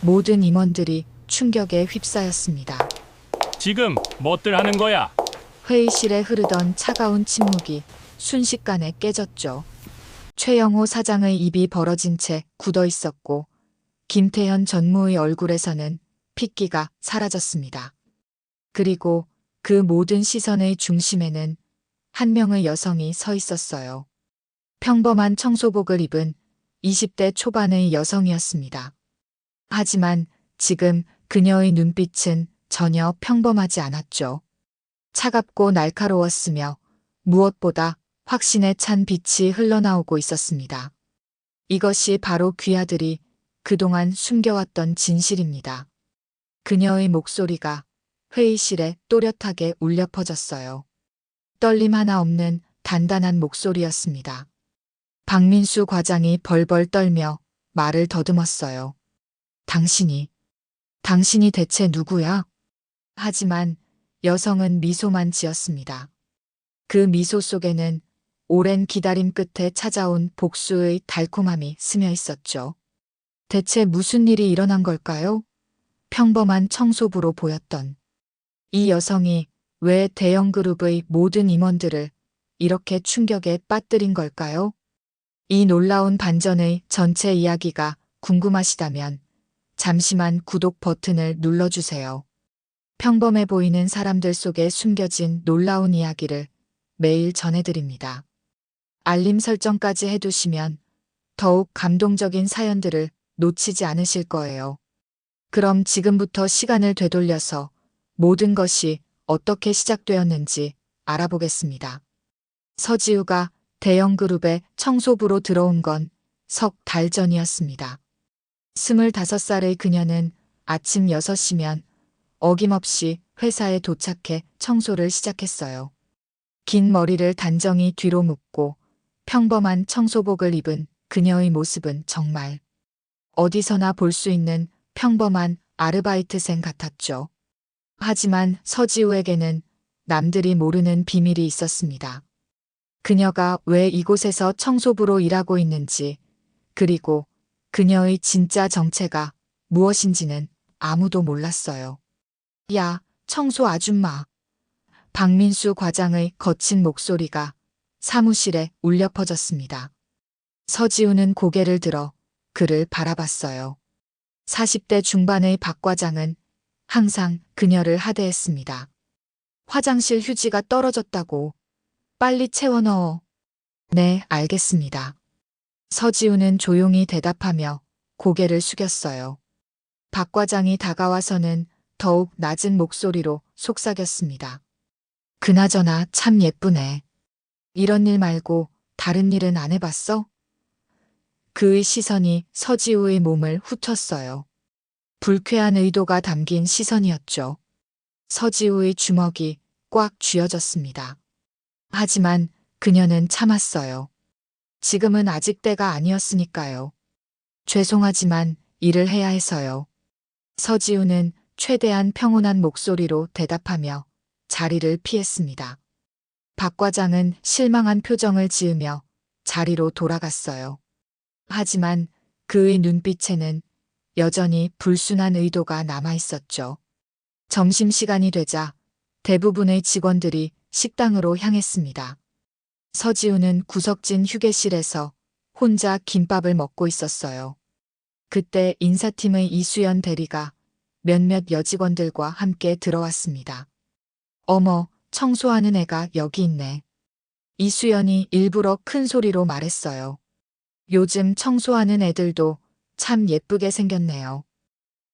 모든 임원들이 충격에 휩싸였습니다. 지금 뭐들 하는 거야? 회의실에 흐르던 차가운 침묵이 순식간에 깨졌죠. 최영호 사장의 입이 벌어진 채 굳어 있었고 김태현 전무의 얼굴에서는 핏기가 사라졌습니다. 그리고 그 모든 시선의 중심에는 한 명의 여성이 서 있었어요. 평범한 청소복을 입은 20대 초반의 여성이었습니다. 하지만 지금 그녀의 눈빛은 전혀 평범하지 않았죠. 차갑고 날카로웠으며 무엇보다 확신에 찬 빛이 흘러나오고 있었습니다. 이것이 바로 귀하들이 그동안 숨겨왔던 진실입니다. 그녀의 목소리가 회의실에 또렷하게 울려 퍼졌어요. 떨림 하나 없는 단단한 목소리였습니다. 박민수 과장이 벌벌 떨며 말을 더듬었어요. 당신이 대체 누구야? 하지만 여성은 미소만 지었습니다. 그 미소 속에는 오랜 기다림 끝에 찾아온 복수의 달콤함이 스며 있었죠. 대체 무슨 일이 일어난 걸까요? 평범한 청소부로 보였던 이 여성이 왜 대형 그룹의 모든 임원들을 이렇게 충격에 빠뜨린 걸까요? 이 놀라운 반전의 전체 이야기가 궁금하시다면 잠시만 구독 버튼을 눌러주세요. 평범해 보이는 사람들 속에 숨겨진 놀라운 이야기를 매일 전해드립니다. 알림 설정까지 해두시면 더욱 감동적인 사연들을 놓치지 않으실 거예요. 그럼 지금부터 시간을 되돌려서 모든 것이 어떻게 시작되었는지 알아보겠습니다. 서지우가 대형 그룹의 청소부로 들어온 건 석 달 전이었습니다. 25살의 그녀는 아침 6시면 어김없이 회사에 도착해 청소를 시작했어요. 긴 머리를 단정히 뒤로 묶고 평범한 청소복을 입은 그녀의 모습은 정말 어디서나 볼 수 있는 평범한 아르바이트생 같았죠. 하지만 서지우에게는 남들이 모르는 비밀이 있었습니다. 그녀가 왜 이곳에서 청소부로 일하고 있는지, 그리고 그녀의 진짜 정체가 무엇인지는 아무도 몰랐어요. 야, 청소 아줌마. 박민수 과장의 거친 목소리가 사무실에 울려 퍼졌습니다. 서지우는 고개를 들어 그를 바라봤어요. 40대 중반의 박 과장은 항상 그녀를 하대했습니다. 화장실 휴지가 떨어졌다고. 빨리 채워 넣어. 네, 알겠습니다. 서지우는 조용히 대답하며 고개를 숙였어요. 박 과장이 다가와서는 더욱 낮은 목소리로 속삭였습니다. 그나저나 참 예쁘네. 이런 일 말고 다른 일은 안 해봤어? 그의 시선이 서지우의 몸을 훑었어요. 불쾌한 의도가 담긴 시선이었죠. 서지우의 주먹이 꽉 쥐어졌습니다. 하지만 그녀는 참았어요. 지금은 아직 때가 아니었으니까요. 죄송하지만 일을 해야 해서요. 서지우는 최대한 평온한 목소리로 대답하며 자리를 피했습니다. 박 과장은 실망한 표정을 지으며 자리로 돌아갔어요. 하지만 그의 눈빛에는 여전히 불순한 의도가 남아 있었죠. 점심시간이 되자 대부분의 직원들이 식당으로 향했습니다. 서지우는 구석진 휴게실에서 혼자 김밥을 먹고 있었어요. 그때 인사팀의 이수연 대리가 몇몇 여직원들과 함께 들어왔습니다. 어머, 청소하는 애가 여기 있네. 이수연이 일부러 큰 소리로 말했어요. 요즘 청소하는 애들도 참 예쁘게 생겼네요.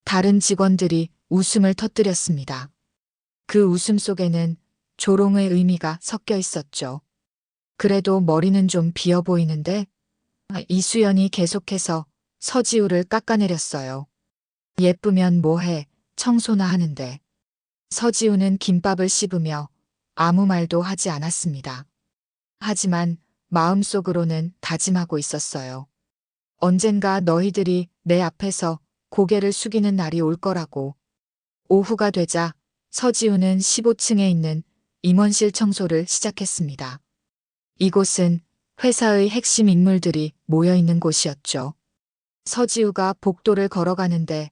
다른 직원들이 웃음을 터뜨렸습니다. 그 웃음 속에는 조롱의 의미가 섞여 있었죠. 그래도 머리는 좀 비어 보이는데? 이수연이 계속해서 서지우를 깎아내렸어요. 예쁘면 뭐해, 청소나 하는데. 서지우는 김밥을 씹으며 아무 말도 하지 않았습니다. 하지만 마음속으로는 다짐하고 있었어요. 언젠가 너희들이 내 앞에서 고개를 숙이는 날이 올 거라고. 오후가 되자 서지우는 15층에 있는 임원실 청소를 시작했습니다. 이곳은 회사의 핵심 인물들이 모여 있는 곳이었죠. 서지우가 복도를 걸어가는데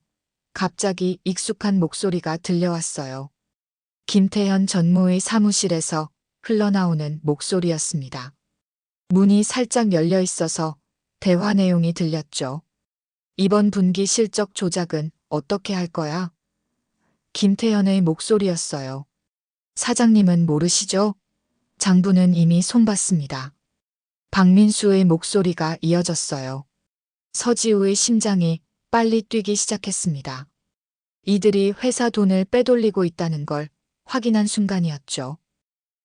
갑자기 익숙한 목소리가 들려왔어요. 김태현 전무의 사무실에서 흘러나오는 목소리였습니다. 문이 살짝 열려 있어서 대화 내용이 들렸죠. 이번 분기 실적 조작은 어떻게 할 거야? 김태현의 목소리였어요. 사장님은 모르시죠? 장부는 이미 손봤습니다. 박민수의 목소리가 이어졌어요. 서지우의 심장이 빨리 뛰기 시작했습니다. 이들이 회사 돈을 빼돌리고 있다는 걸 확인한 순간이었죠.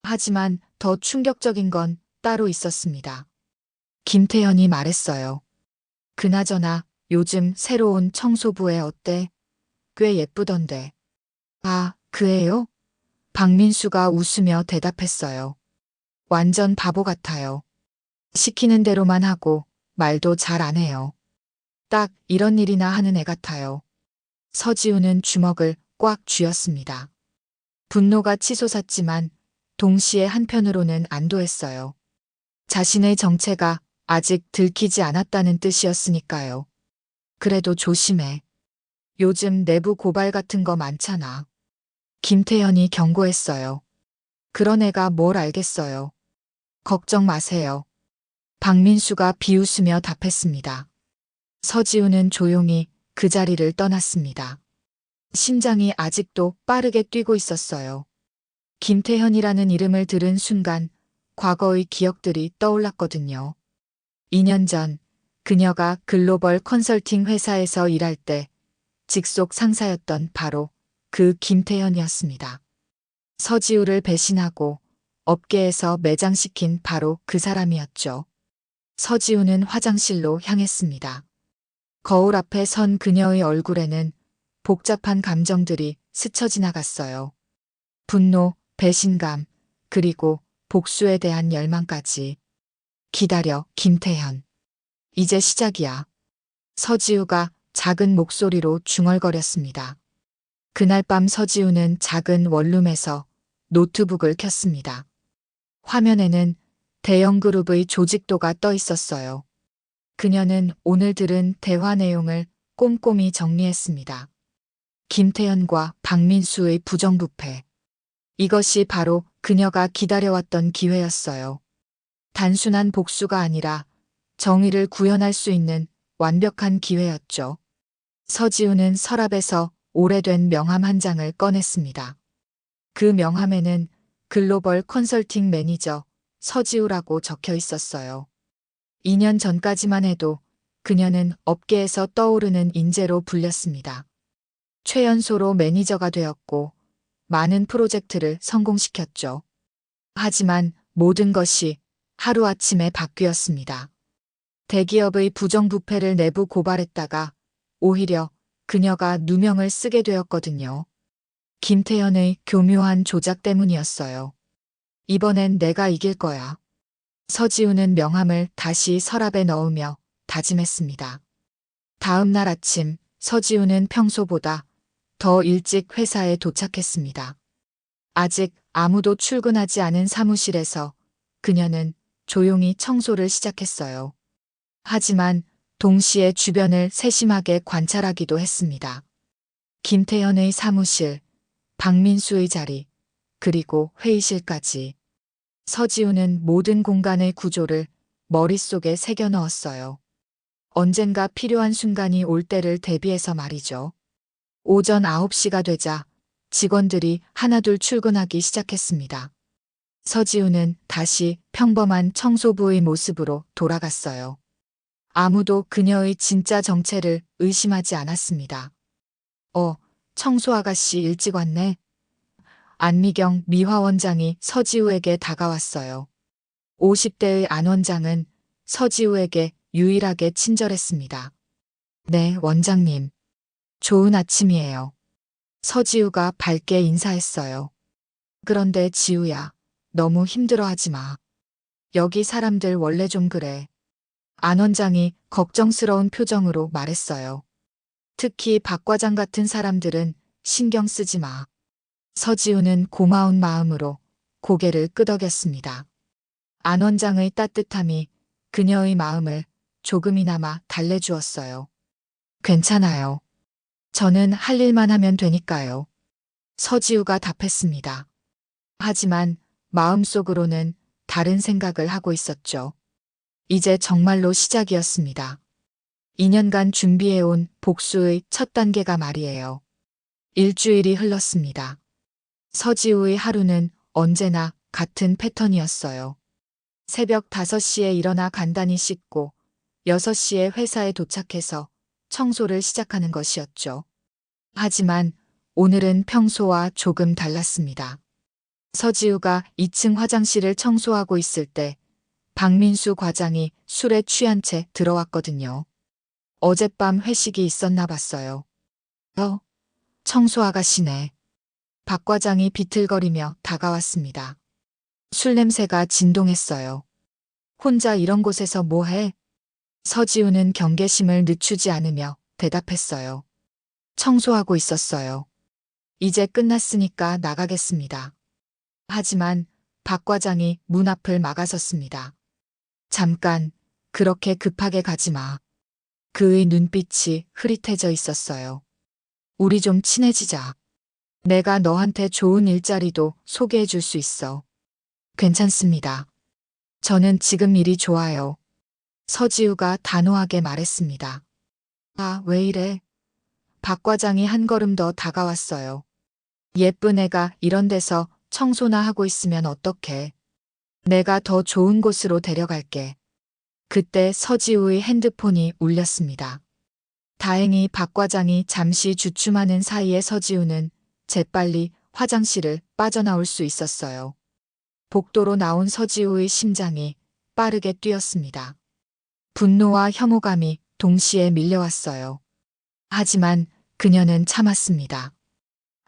하지만 더 충격적인 건 따로 있었습니다. 김태현이 말했어요. 그나저나 요즘 새로 운 청소부애 어때? 꽤 예쁘던데. 아, 그래요? 박민수가 웃으며 대답했어요. 완전 바보 같아요. 시키는 대로만 하고 말도 잘 안 해요. 딱 이런 일이나 하는 애 같아요. 서지우는 주먹을 꽉 쥐었습니다. 분노가 치솟았지만 동시에 한편으로는 안도했어요. 자신의 정체가 아직 들키지 않았다는 뜻이었으니까요. 그래도 조심해. 요즘 내부 고발 같은 거 많잖아. 김태현이 경고했어요. 그런 애가 뭘 알겠어요. 걱정 마세요. 박민수가 비웃으며 답했습니다. 서지우는 조용히 그 자리를 떠났습니다. 심장이 아직도 빠르게 뛰고 있었어요. 김태현이라는 이름을 들은 순간 과거의 기억들이 떠올랐거든요. 2년 전 그녀가 글로벌 컨설팅 회사에서 일할 때 직속 상사였던 바로 그 김태현이었습니다. 서지우를 배신하고 업계에서 매장시킨 바로 그 사람이었죠. 서지우는 화장실로 향했습니다. 거울 앞에 선 그녀의 얼굴에는 복잡한 감정들이 스쳐 지나갔어요. 분노, 배신감, 그리고 복수에 대한 열망까지. 기다려, 김태현. 이제 시작이야. 서지우가 작은 목소리로 중얼거렸습니다. 그날 밤 서지우는 작은 원룸에서 노트북을 켰습니다. 화면에는 대형 그룹의 조직도가 떠 있었어요. 그녀는 오늘 들은 대화 내용을 꼼꼼히 정리했습니다. 김태현과 박민수의 부정부패. 이것이 바로 그녀가 기다려왔던 기회였어요. 단순한 복수가 아니라 정의를 구현할 수 있는 완벽한 기회였죠. 서지우는 서랍에서 오래된 명함 한 장을 꺼냈습니다. 그 명함에는 글로벌 컨설팅 매니저 서지우라고 적혀 있었어요. 2년 전까지만 해도 그녀는 업계에서 떠오르는 인재로 불렸습니다. 최연소로 매니저가 되었고 많은 프로젝트를 성공시켰죠. 하지만 모든 것이 하루아침에 바뀌었습니다. 대기업의 부정부패를 내부 고발했다가 오히려 그녀가 누명을 쓰게 되었거든요. 김태현의 교묘한 조작 때문이었어요. 이번엔 내가 이길 거야. 서지우는 명함을 다시 서랍에 넣으며 다짐했습니다. 다음 날 아침 서지우는 평소보다 더 일찍 회사에 도착했습니다. 아직 아무도 출근하지 않은 사무실에서 그녀는 조용히 청소를 시작했어요. 하지만 동시에 주변을 세심하게 관찰하기도 했습니다. 김태현의 사무실, 박민수의 자리, 그리고 회의실까지. 서지우는 모든 공간의 구조를 머릿속에 새겨 넣었어요. 언젠가 필요한 순간이 올 때를 대비해서 말이죠. 오전 9시가 되자 직원들이 하나둘 출근하기 시작했습니다. 서지우는 다시 평범한 청소부의 모습으로 돌아갔어요. 아무도 그녀의 진짜 정체를 의심하지 않았습니다. 청소 아가씨 일찍 왔네. 안미경 미화원장이 서지우에게 다가왔어요. 50대의 안 원장은 서지우에게 유일하게 친절했습니다. 네, 원장님. 좋은 아침이에요. 서지우가 밝게 인사했어요. 그런데 지우야, 너무 힘들어하지 마. 여기 사람들 원래 좀 그래. 안 원장이 걱정스러운 표정으로 말했어요. 특히 박 과장 같은 사람들은 신경 쓰지 마. 서지우는 고마운 마음으로 고개를 끄덕였습니다. 안 원장의 따뜻함이 그녀의 마음을 조금이나마 달래주었어요. 괜찮아요. 저는 할 일만 하면 되니까요. 서지우가 답했습니다. 하지만 마음속으로는 다른 생각을 하고 있었죠. 이제 정말로 시작이었습니다. 2년간 준비해온 복수의 첫 단계가 말이에요. 일주일이 흘렀습니다. 서지우의 하루는 언제나 같은 패턴이었어요. 새벽 5시에 일어나 간단히 씻고 6시에 회사에 도착해서 청소를 시작하는 것이었죠. 하지만 오늘은 평소와 조금 달랐습니다. 서지우가 2층 화장실을 청소하고 있을 때 박민수 과장이 술에 취한 채 들어왔거든요. 어젯밤 회식이 있었나 봤어요. 청소 아가씨네. 박 과장이 비틀거리며 다가왔습니다. 술 냄새가 진동했어요. 혼자 이런 곳에서 뭐해? 서지우는 경계심을 늦추지 않으며 대답했어요. 청소하고 있었어요. 이제 끝났으니까 나가겠습니다. 하지만 박 과장이 문 앞을 막아섰습니다. 잠깐, 그렇게 급하게 가지 마. 그의 눈빛이 흐릿해져 있었어요. 우리 좀 친해지자. 내가 너한테 좋은 일자리도 소개해 줄 수 있어. 괜찮습니다. 저는 지금 일이 좋아요. 서지우가 단호하게 말했습니다. 아, 왜 이래? 박 과장이 한 걸음 더 다가왔어요. 예쁜 애가 이런 데서 청소나 하고 있으면 어떡해. 내가 더 좋은 곳으로 데려갈게. 그때 서지우의 핸드폰이 울렸습니다. 다행히 박 과장이 잠시 주춤하는 사이에 서지우는 재빨리 화장실을 빠져나올 수 있었어요. 복도로 나온 서지우의 심장이 빠르게 뛰었습니다. 분노와 혐오감이 동시에 밀려왔어요. 하지만 그녀는 참았습니다.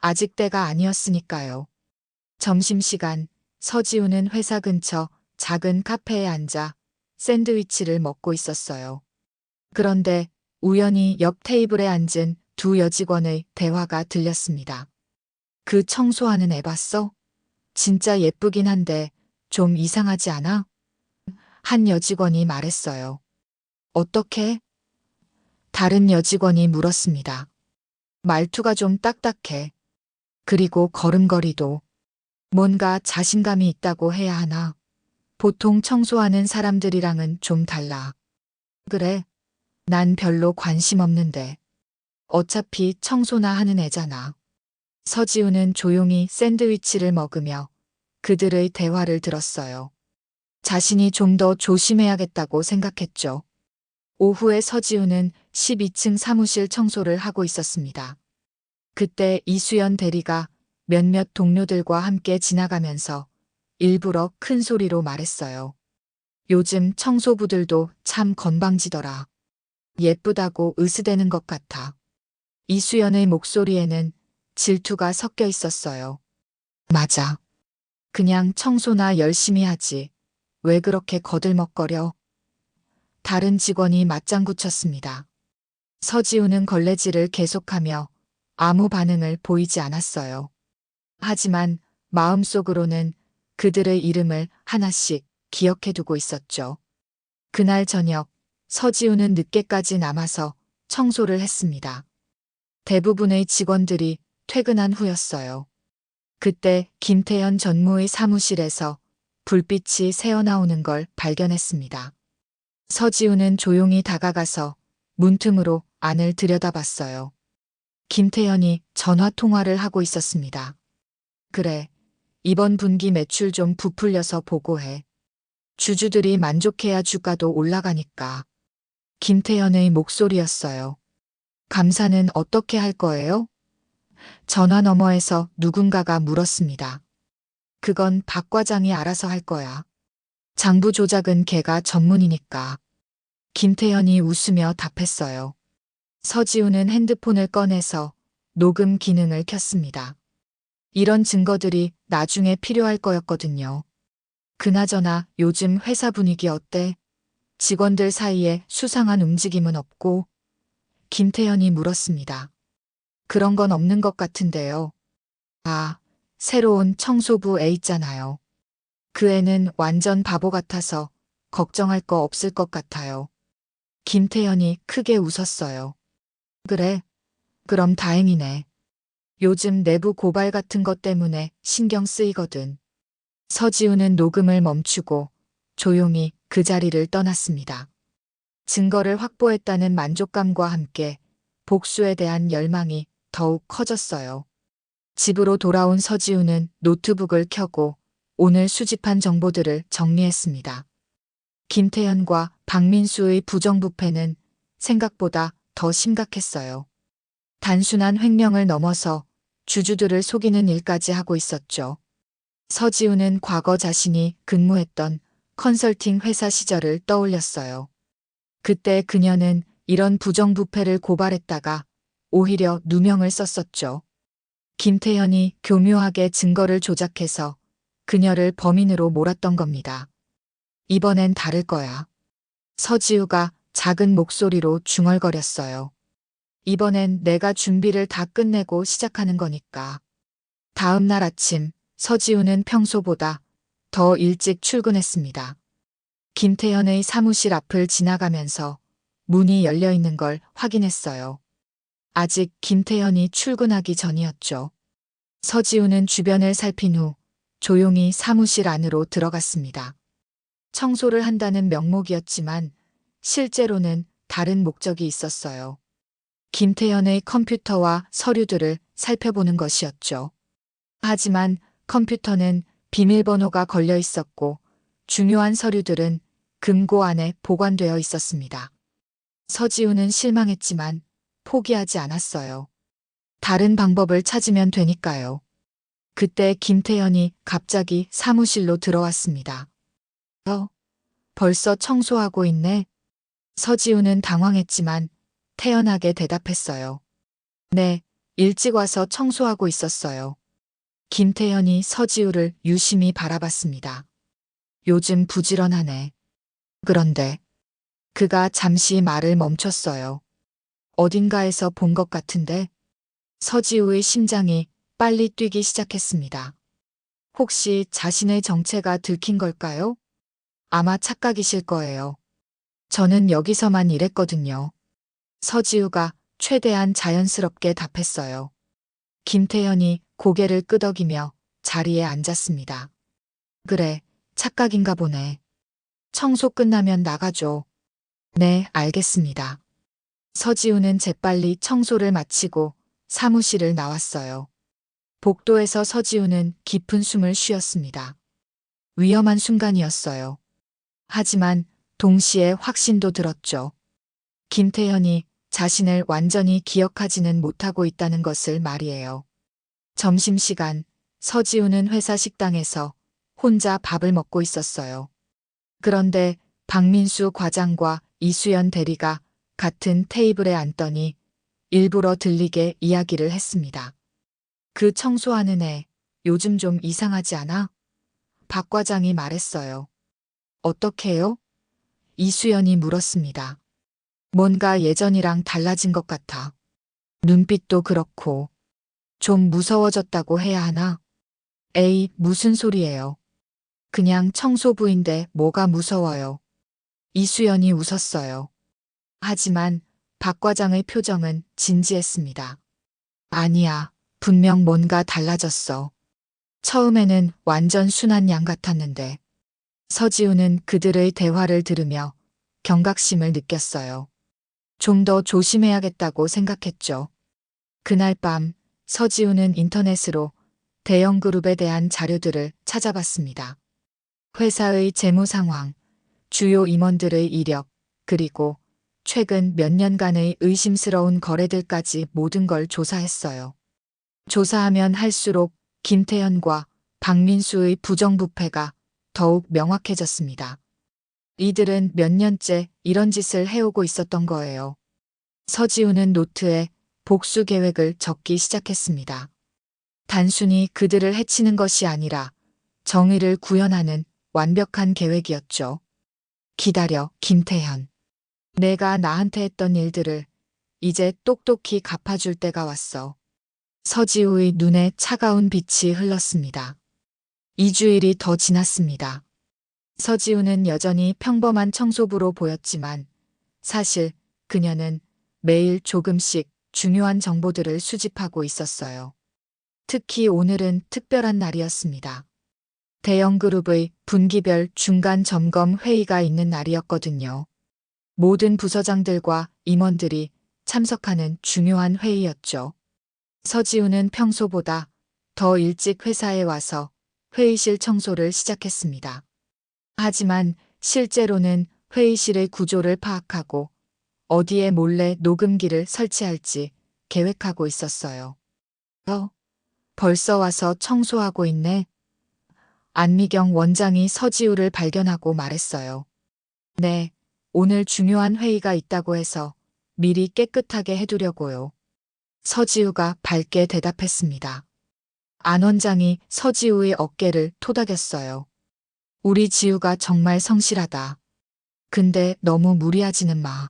아직 때가 아니었으니까요. 점심시간, 서지우는 회사 근처 작은 카페에 앉아 샌드위치를 먹고 있었어요. 그런데 우연히 옆 테이블에 앉은 두 여직원의 대화가 들렸습니다. 그 청소하는 애 봤어? 진짜 예쁘긴 한데 좀 이상하지 않아? 한 여직원이 말했어요. 어떻게? 다른 여직원이 물었습니다. 말투가 좀 딱딱해. 그리고 걸음걸이도 뭔가 자신감이 있다고 해야 하나? 보통 청소하는 사람들이랑은 좀 달라. 그래, 난 별로 관심 없는데. 어차피 청소나 하는 애잖아. 서지우는 조용히 샌드위치를 먹으며 그들의 대화를 들었어요. 자신이 좀 더 조심해야겠다고 생각했죠. 오후에 서지우는 12층 사무실 청소를 하고 있었습니다. 그때 이수연 대리가 몇몇 동료들과 함께 지나가면서 일부러 큰 소리로 말했어요. 요즘 청소부들도 참 건방지더라. 예쁘다고 으스대는 것 같아. 이수연의 목소리에는 질투가 섞여 있었어요. 맞아. 그냥 청소나 열심히 하지. 왜 그렇게 거들먹거려? 다른 직원이 맞장구 쳤습니다. 서지우는 걸레질을 계속하며 아무 반응을 보이지 않았어요. 하지만 마음속으로는 그들의 이름을 하나씩 기억해두고 있었죠. 그날 저녁 서지우는 늦게까지 남아서 청소를 했습니다. 대부분의 직원들이 퇴근한 후였어요. 그때 김태현 전무의 사무실에서 불빛이 새어나오는 걸 발견했습니다. 서지우는 조용히 다가가서 문틈으로 안을 들여다봤어요. 김태현이 전화 통화를 하고 있었습니다. 그래, 이번 분기 매출 좀 부풀려서 보고해. 주주들이 만족해야 주가도 올라가니까. 김태현의 목소리였어요. 감사는 어떻게 할 거예요? 전화 너머에서 누군가가 물었습니다. 그건 박 과장이 알아서 할 거야. 장부 조작은 걔가 전문이니까. 김태현이 웃으며 답했어요. 서지우는 핸드폰을 꺼내서 녹음 기능을 켰습니다. 이런 증거들이 나중에 필요할 거였거든요. 그나저나 요즘 회사 분위기 어때? 직원들 사이에 수상한 움직임은 없고? 김태현이 물었습니다. 그런 건 없는 것 같은데요. 아, 새로운 청소부 애 있잖아요. 그 애는 완전 바보 같아서 걱정할 거 없을 것 같아요. 김태현이 크게 웃었어요. 그래, 그럼 다행이네. 요즘 내부 고발 같은 것 때문에 신경 쓰이거든. 서지우는 녹음을 멈추고 조용히 그 자리를 떠났습니다. 증거를 확보했다는 만족감과 함께 복수에 대한 열망이 더욱 커졌어요. 집으로 돌아온 서지우는 노트북을 켜고 오늘 수집한 정보들을 정리했습니다. 김태현과 박민수의 부정부패는 생각보다 더 심각했어요. 단순한 횡령을 넘어서 주주들을 속이는 일까지 하고 있었죠. 서지우는 과거 자신이 근무했던 컨설팅 회사 시절을 떠올렸어요. 그때 그녀는 이런 부정부패를 고발했다가 오히려 누명을 썼었죠. 김태현이 교묘하게 증거를 조작해서 그녀를 범인으로 몰았던 겁니다. 이번엔 다를 거야. 서지우가 작은 목소리로 중얼거렸어요. 이번엔 내가 준비를 다 끝내고 시작하는 거니까. 다음 날 아침, 서지우는 평소보다 더 일찍 출근했습니다. 김태현의 사무실 앞을 지나가면서 문이 열려 있는 걸 확인했어요. 아직 김태현이 출근하기 전이었죠. 서지우는 주변을 살핀 후 조용히 사무실 안으로 들어갔습니다. 청소를 한다는 명목이었지만 실제로는 다른 목적이 있었어요. 김태현의 컴퓨터와 서류들을 살펴보는 것이었죠. 하지만 컴퓨터는 비밀번호가 걸려 있었고 중요한 서류들은 금고 안에 보관되어 있었습니다. 서지우는 실망했지만 포기하지 않았어요. 다른 방법을 찾으면 되니까요. 그때 김태현이 갑자기 사무실로 들어왔습니다. 벌써 청소하고 있네. 서지우는 당황했지만 태연하게 대답했어요. 네, 일찍 와서 청소하고 있었어요. 김태현이 서지우를 유심히 바라봤습니다. 요즘 부지런하네. 그런데 그가 잠시 말을 멈췄어요. 어딘가에서 본 것 같은데 서지우의 심장이 빨리 뛰기 시작했습니다. 혹시 자신의 정체가 들킨 걸까요? 아마 착각이실 거예요. 저는 여기서만 일했거든요. 서지우가 최대한 자연스럽게 답했어요. 김태현이 고개를 끄덕이며 자리에 앉았습니다. 그래, 착각인가 보네. 청소 끝나면 나가줘. 네, 알겠습니다. 서지우는 재빨리 청소를 마치고 사무실을 나왔어요. 복도에서 서지우는 깊은 숨을 쉬었습니다. 위험한 순간이었어요. 하지만 동시에 확신도 들었죠. 김태현이 자신을 완전히 기억하지는 못하고 있다는 것을 말이에요. 점심시간, 서지우는 회사 식당에서 혼자 밥을 먹고 있었어요. 그런데 박민수 과장과 이수연 대리가 같은 테이블에 앉더니 일부러 들리게 이야기를 했습니다. 그 청소하는 애, 요즘 좀 이상하지 않아? 박 과장이 말했어요. 어떻게요? 이수연이 물었습니다. 뭔가 예전이랑 달라진 것 같아. 눈빛도 그렇고 좀 무서워졌다고 해야 하나? 에이, 무슨 소리예요. 그냥 청소부인데 뭐가 무서워요. 이수연이 웃었어요. 하지만 박 과장의 표정은 진지했습니다. 아니야, 분명 뭔가 달라졌어. 처음에는 완전 순한 양 같았는데. 서지우는 그들의 대화를 들으며 경각심을 느꼈어요. 좀 더 조심해야겠다고 생각했죠. 그날 밤 서지우는 인터넷으로 대형 그룹에 대한 자료들을 찾아봤습니다. 회사의 재무 상황, 주요 임원들의 이력, 그리고 최근 몇 년간의 의심스러운 거래들까지 모든 걸 조사했어요. 조사하면 할수록 김태현과 박민수의 부정부패가 더욱 명확해졌습니다. 이들은 몇 년째 이런 짓을 해오고 있었던 거예요. 서지우는 노트에 복수 계획을 적기 시작했습니다. 단순히 그들을 해치는 것이 아니라 정의를 구현하는 완벽한 계획이었죠. 기다려, 김태현. 내가 나한테 했던 일들을 이제 똑똑히 갚아줄 때가 왔어. 서지우의 눈에 차가운 빛이 흘렀습니다. 2주일이 더 지났습니다. 서지우는 여전히 평범한 청소부로 보였지만 사실 그녀는 매일 조금씩 중요한 정보들을 수집하고 있었어요. 특히 오늘은 특별한 날이었습니다. 대형 그룹의 분기별 중간 점검 회의가 있는 날이었거든요. 모든 부서장들과 임원들이 참석하는 중요한 회의였죠. 서지우는 평소보다 더 일찍 회사에 와서 회의실 청소를 시작했습니다. 하지만 실제로는 회의실의 구조를 파악하고 어디에 몰래 녹음기를 설치할지 계획하고 있었어요. 벌써 와서 청소하고 있네. 안미경 원장이 서지우를 발견하고 말했어요. 네, 오늘 중요한 회의가 있다고 해서 미리 깨끗하게 해두려고요. 서지우가 밝게 대답했습니다. 안 원장이 서지우의 어깨를 토닥였어요. 우리 지우가 정말 성실하다. 근데 너무 무리하지는 마.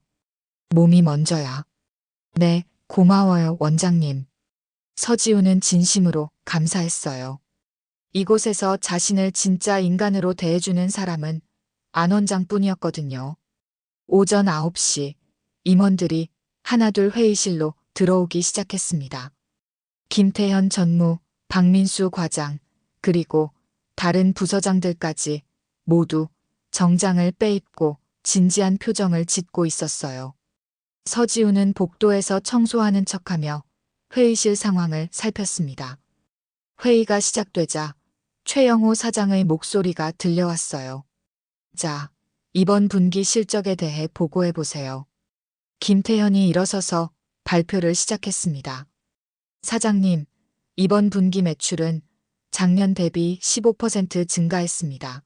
몸이 먼저야. 네, 고마워요, 원장님. 서지우는 진심으로 감사했어요. 이곳에서 자신을 진짜 인간으로 대해주는 사람은 안 원장뿐이었거든요. 오전 9시 임원들이 하나둘 회의실로 들어오기 시작했습니다. 김태현 전무, 박민수 과장, 그리고 다른 부서장들까지 모두 정장을 빼입고 진지한 표정을 짓고 있었어요. 서지우는 복도에서 청소하는 척하며 회의실 상황을 살폈습니다. 회의가 시작되자 최영호 사장의 목소리가 들려왔어요. 자, 이번 분기 실적에 대해 보고해 보세요. 김태현이 일어서서 발표를 시작했습니다. 사장님, 이번 분기 매출은 작년 대비 15% 증가했습니다.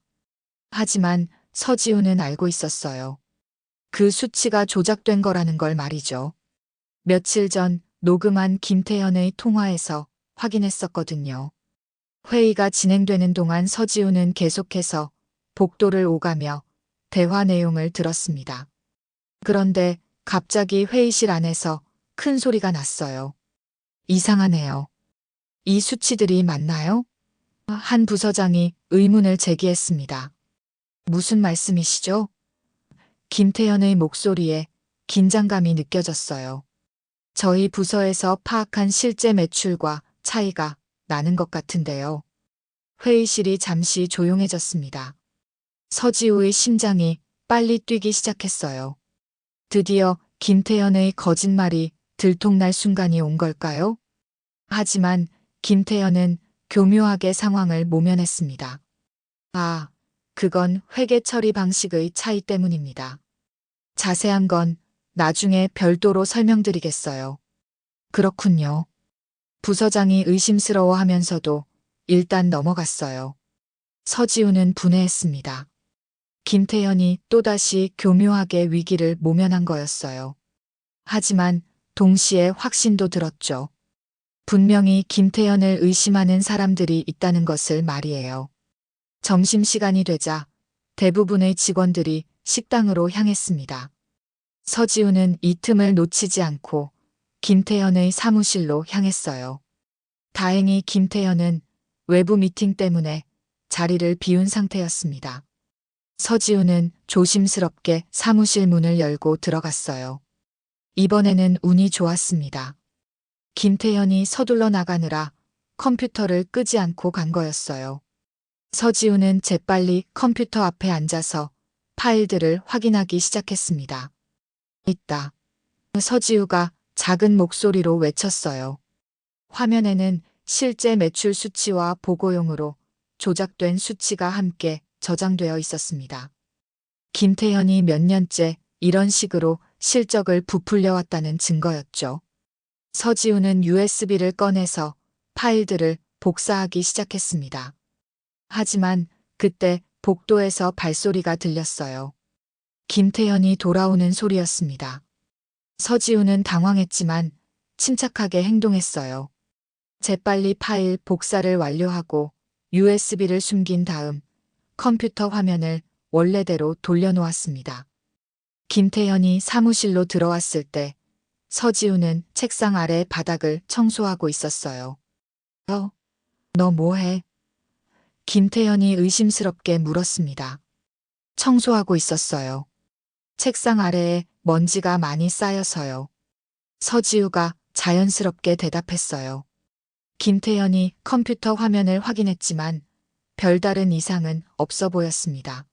하지만 서지우는 알고 있었어요. 그 수치가 조작된 거라는 걸 말이죠. 며칠 전 녹음한 김태현의 통화에서 확인했었거든요. 회의가 진행되는 동안 서지우는 계속해서 복도를 오가며 대화 내용을 들었습니다. 그런데 갑자기 회의실 안에서 큰 소리가 났어요. 이상하네요. 이 수치들이 맞나요? 한 부서장이 의문을 제기했습니다. 무슨 말씀이시죠? 김태현의 목소리에 긴장감이 느껴졌어요. 저희 부서에서 파악한 실제 매출과 차이가 나는 것 같은데요. 회의실이 잠시 조용해졌습니다. 서지우의 심장이 빨리 뛰기 시작했어요. 드디어 김태현의 거짓말이 들통날 순간이 온 걸까요? 하지만 김태현은 교묘하게 상황을 모면했습니다. 아, 그건 회계 처리 방식의 차이 때문입니다. 자세한 건 나중에 별도로 설명드리겠어요. 그렇군요. 부서장이 의심스러워하면서도 일단 넘어갔어요. 서지우는 분해했습니다. 김태현이 또다시 교묘하게 위기를 모면한 거였어요. 하지만 동시에 확신도 들었죠. 분명히 김태현을 의심하는 사람들이 있다는 것을 말이에요. 점심시간이 되자 대부분의 직원들이 식당으로 향했습니다. 서지우는 이 틈을 놓치지 않고 김태현의 사무실로 향했어요. 다행히 김태현은 외부 미팅 때문에 자리를 비운 상태였습니다. 서지우는 조심스럽게 사무실 문을 열고 들어갔어요. 이번에는 운이 좋았습니다. 김태현이 서둘러 나가느라 컴퓨터를 끄지 않고 간 거였어요. 서지우는 재빨리 컴퓨터 앞에 앉아서 파일들을 확인하기 시작했습니다. 있다. 서지우가 작은 목소리로 외쳤어요. 화면에는 실제 매출 수치와 보고용으로 조작된 수치가 함께 저장되어 있었습니다. 김태현이 몇 년째 이런 식으로 실적을 부풀려 왔다는 증거였죠. 서지우는 USB를 꺼내서 파일들을 복사하기 시작했습니다. 하지만 그때 복도에서 발소리가 들렸어요. 김태현이 돌아오는 소리였습니다. 서지우는 당황했지만 침착하게 행동했어요. 재빨리 파일 복사를 완료하고 USB를 숨긴 다음 컴퓨터 화면을 원래대로 돌려놓았습니다. 김태현이 사무실로 들어왔을 때 서지우는 책상 아래 바닥을 청소하고 있었어요. 너 뭐해? 김태현이 의심스럽게 물었습니다. 청소하고 있었어요. 책상 아래에 먼지가 많이 쌓여서요. 서지우가 자연스럽게 대답했어요. 김태현이 컴퓨터 화면을 확인했지만 별다른 이상은 없어 보였습니다.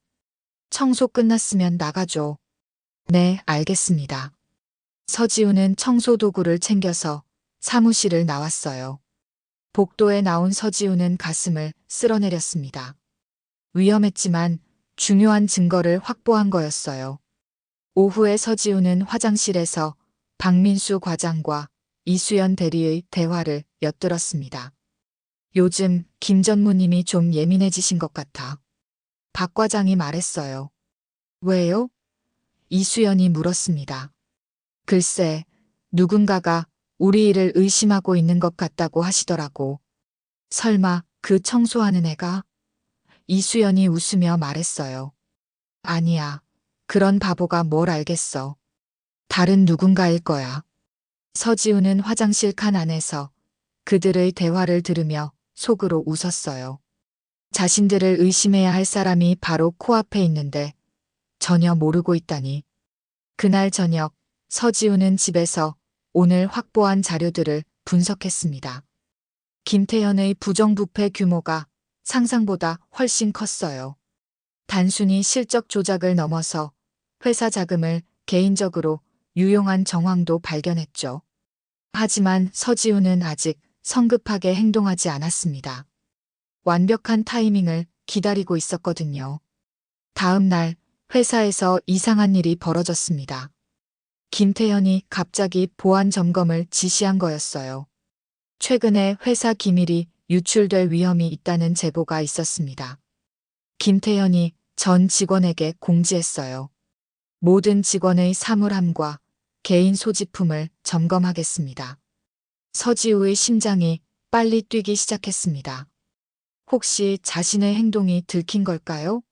청소 끝났으면 나가죠. 네, 알겠습니다. 서지우는 청소 도구를 챙겨서 사무실을 나왔어요. 복도에 나온 서지우는 가슴을 쓸어내렸습니다. 위험했지만 중요한 증거를 확보한 거였어요. 오후에 서지우는 화장실에서 박민수 과장과 이수연 대리의 대화를 엿들었습니다. 요즘 김 전무님이 좀 예민해지신 것 같아. 박 과장이 말했어요. 왜요? 이수연이 물었습니다. 글쎄, 누군가가 우리 일을 의심하고 있는 것 같다고 하시더라고. 설마 그 청소하는 애가? 이수연이 웃으며 말했어요. 아니야. 그런 바보가 뭘 알겠어. 다른 누군가일 거야. 서지우는 화장실 칸 안에서 그들의 대화를 들으며 속으로 웃었어요. 자신들을 의심해야 할 사람이 바로 코앞에 있는데 전혀 모르고 있다니. 그날 저녁 서지우는 집에서 오늘 확보한 자료들을 분석했습니다. 김태현의 부정부패 규모가 상상보다 훨씬 컸어요. 단순히 실적 조작을 넘어서 회사 자금을 개인적으로 유용한 정황도 발견했죠. 하지만 서지우는 아직 성급하게 행동하지 않았습니다. 완벽한 타이밍을 기다리고 있었거든요. 다음 날 회사에서 이상한 일이 벌어졌습니다. 김태현이 갑자기 보안 점검을 지시한 거였어요. 최근에 회사 기밀이 유출될 위험이 있다는 제보가 있었습니다. 김태현이 전 직원에게 공지했어요. 모든 직원의 사물함과 개인 소지품을 점검하겠습니다. 서지우의 심장이 빨리 뛰기 시작했습니다. 혹시 자신의 행동이 들킨 걸까요?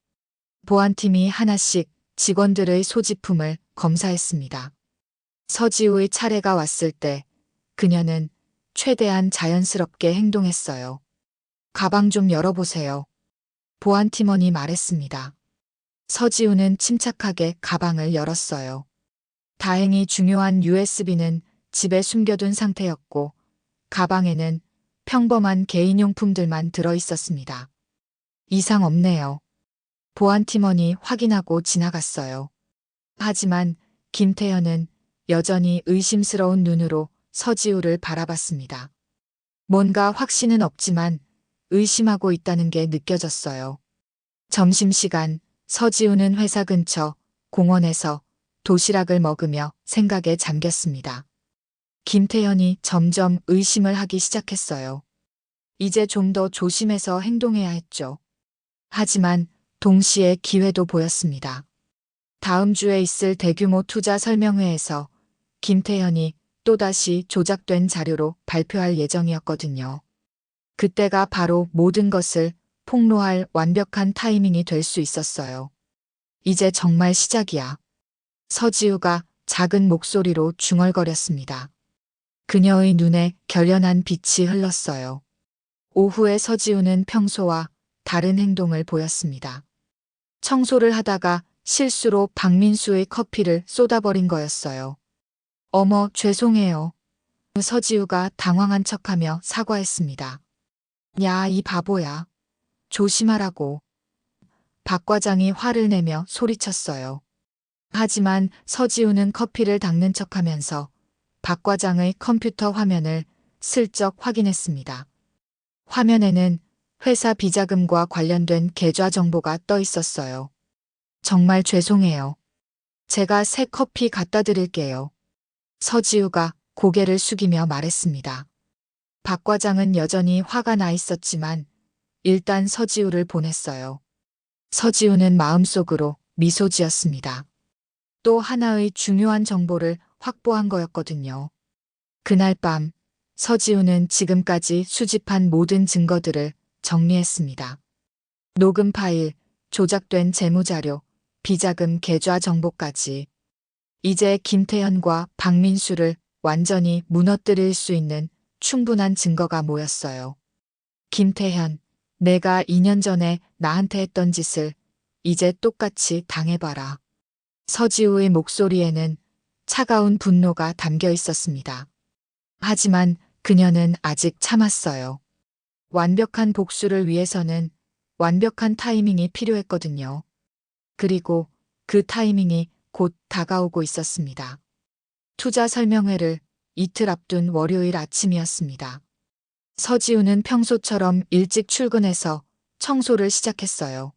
보안팀이 하나씩 직원들의 소지품을 검사했습니다. 서지우의 차례가 왔을 때 그녀는 최대한 자연스럽게 행동했어요. 가방 좀 열어보세요. 보안팀원이 말했습니다. 서지우는 침착하게 가방을 열었어요. 다행히 중요한 USB는 집에 숨겨둔 상태였고 가방에는 평범한 개인용품들만 들어있었습니다. 이상 없네요. 보안팀원이 확인하고 지나갔어요. 하지만 김태현은 여전히 의심스러운 눈으로 서지우를 바라봤습니다. 뭔가 확신은 없지만 의심하고 있다는 게 느껴졌어요. 점심시간 서지우는 회사 근처 공원에서 도시락을 먹으며 생각에 잠겼습니다. 김태현이 점점 의심을 하기 시작했어요. 이제 좀 더 조심해서 행동해야 했죠. 하지만 동시에 기회도 보였습니다. 다음 주에 있을 대규모 투자 설명회에서 김태현이 또다시 조작된 자료로 발표할 예정이었거든요. 그때가 바로 모든 것을 폭로할 완벽한 타이밍이 될 수 있었어요. 이제 정말 시작이야. 서지우가 작은 목소리로 중얼거렸습니다. 그녀의 눈에 결연한 빛이 흘렀어요. 오후에 서지우는 평소와 다른 행동을 보였습니다. 청소를 하다가 실수로 박민수의 커피를 쏟아버린 거였어요. 어머, 죄송해요. 서지우가 당황한 척하며 사과했습니다. 야, 이 바보야. 조심하라고. 박 과장이 화를 내며 소리쳤어요. 하지만 서지우는 커피를 닦는 척하면서 박 과장의 컴퓨터 화면을 슬쩍 확인했습니다. 화면에는 회사 비자금과 관련된 계좌 정보가 떠 있었어요. 정말 죄송해요. 제가 새 커피 갖다 드릴게요. 서지우가 고개를 숙이며 말했습니다. 박 과장은 여전히 화가 나 있었지만 일단 서지우를 보냈어요. 서지우는 마음속으로 미소 지었습니다. 또 하나의 중요한 정보를 확보한 거였거든요. 그날 밤 서지우는 지금까지 수집한 모든 증거들을 정리했습니다. 녹음 파일, 조작된 재무자료, 비자금 계좌 정보까지. 이제 김태현과 박민수를 완전히 무너뜨릴 수 있는 충분한 증거가 모였어요. 김태현, 내가 2년 전에 나한테 했던 짓을 이제 똑같이 당해봐라. 서지우의 목소리에는 차가운 분노가 담겨 있었습니다. 하지만 그녀는 아직 참았어요. 완벽한 복수를 위해서는 완벽한 타이밍이 필요했거든요. 그리고 그 타이밍이 곧 다가오고 있었습니다. 투자 설명회를 이틀 앞둔 월요일 아침이었습니다. 서지우는 평소처럼 일찍 출근해서 청소를 시작했어요.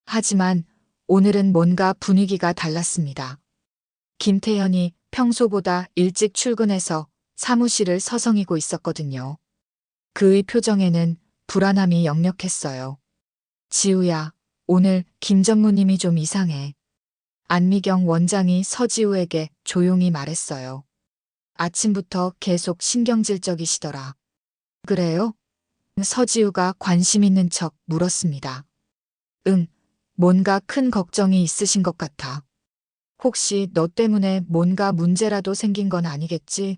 하지만 오늘은 뭔가 분위기가 달랐습니다. 김태현이 평소보다 일찍 출근해서 사무실을 서성이고 있었거든요. 그의 표정에는 불안함이 역력했어요. 지우야, 오늘 김 전무님이 좀 이상해. 안미경 원장이 서지우에게 조용히 말했어요. 아침부터 계속 신경질적이시더라. 그래요? 서지우가 관심 있는 척 물었습니다. 응, 뭔가 큰 걱정이 있으신 것 같아. 혹시 너 때문에 뭔가 문제라도 생긴 건 아니겠지?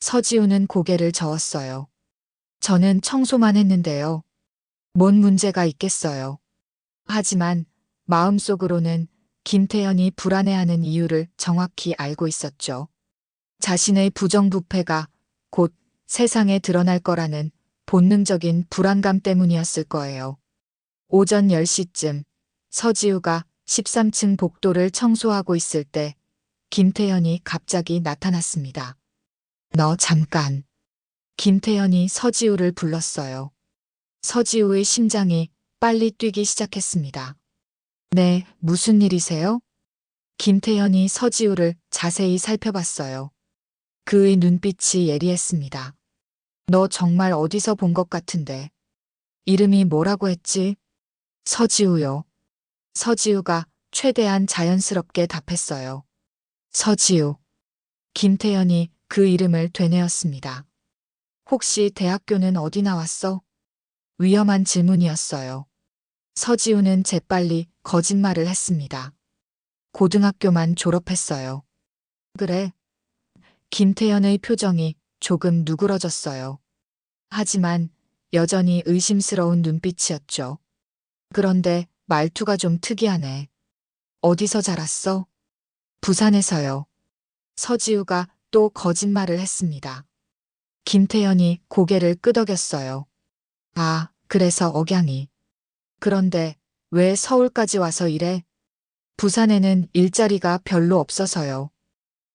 서지우는 고개를 저었어요. 저는 청소만 했는데요. 뭔 문제가 있겠어요. 하지만 마음속으로는 김태현이 불안해하는 이유를 정확히 알고 있었죠. 자신의 부정부패가 곧 세상에 드러날 거라는 본능적인 불안감 때문이었을 거예요. 오전 10시쯤 서지우가 13층 복도를 청소하고 있을 때 김태현이 갑자기 나타났습니다. 너 잠깐. 김태현이 서지우를 불렀어요. 서지우의 심장이 빨리 뛰기 시작했습니다. 네, 무슨 일이세요? 김태현이 서지우를 자세히 살펴봤어요. 그의 눈빛이 예리했습니다. 너 정말 어디서 본 것 같은데. 이름이 뭐라고 했지? 서지우요. 서지우가 최대한 자연스럽게 답했어요. 서지우. 김태현이 그 이름을 되뇌었습니다. 혹시 대학교는 어디 나왔어? 위험한 질문이었어요. 서지우는 재빨리 거짓말을 했습니다. 고등학교만 졸업했어요. 그래. 김태현의 표정이 조금 누그러졌어요. 하지만 여전히 의심스러운 눈빛이었죠. 그런데 말투가 좀 특이하네. 어디서 자랐어? 부산에서요. 서지우가 또 거짓말을 했습니다. 김태현이 고개를 끄덕였어요. 아, 그래서 억양이. 그런데 왜 서울까지 와서 이래? 부산에는 일자리가 별로 없어서요.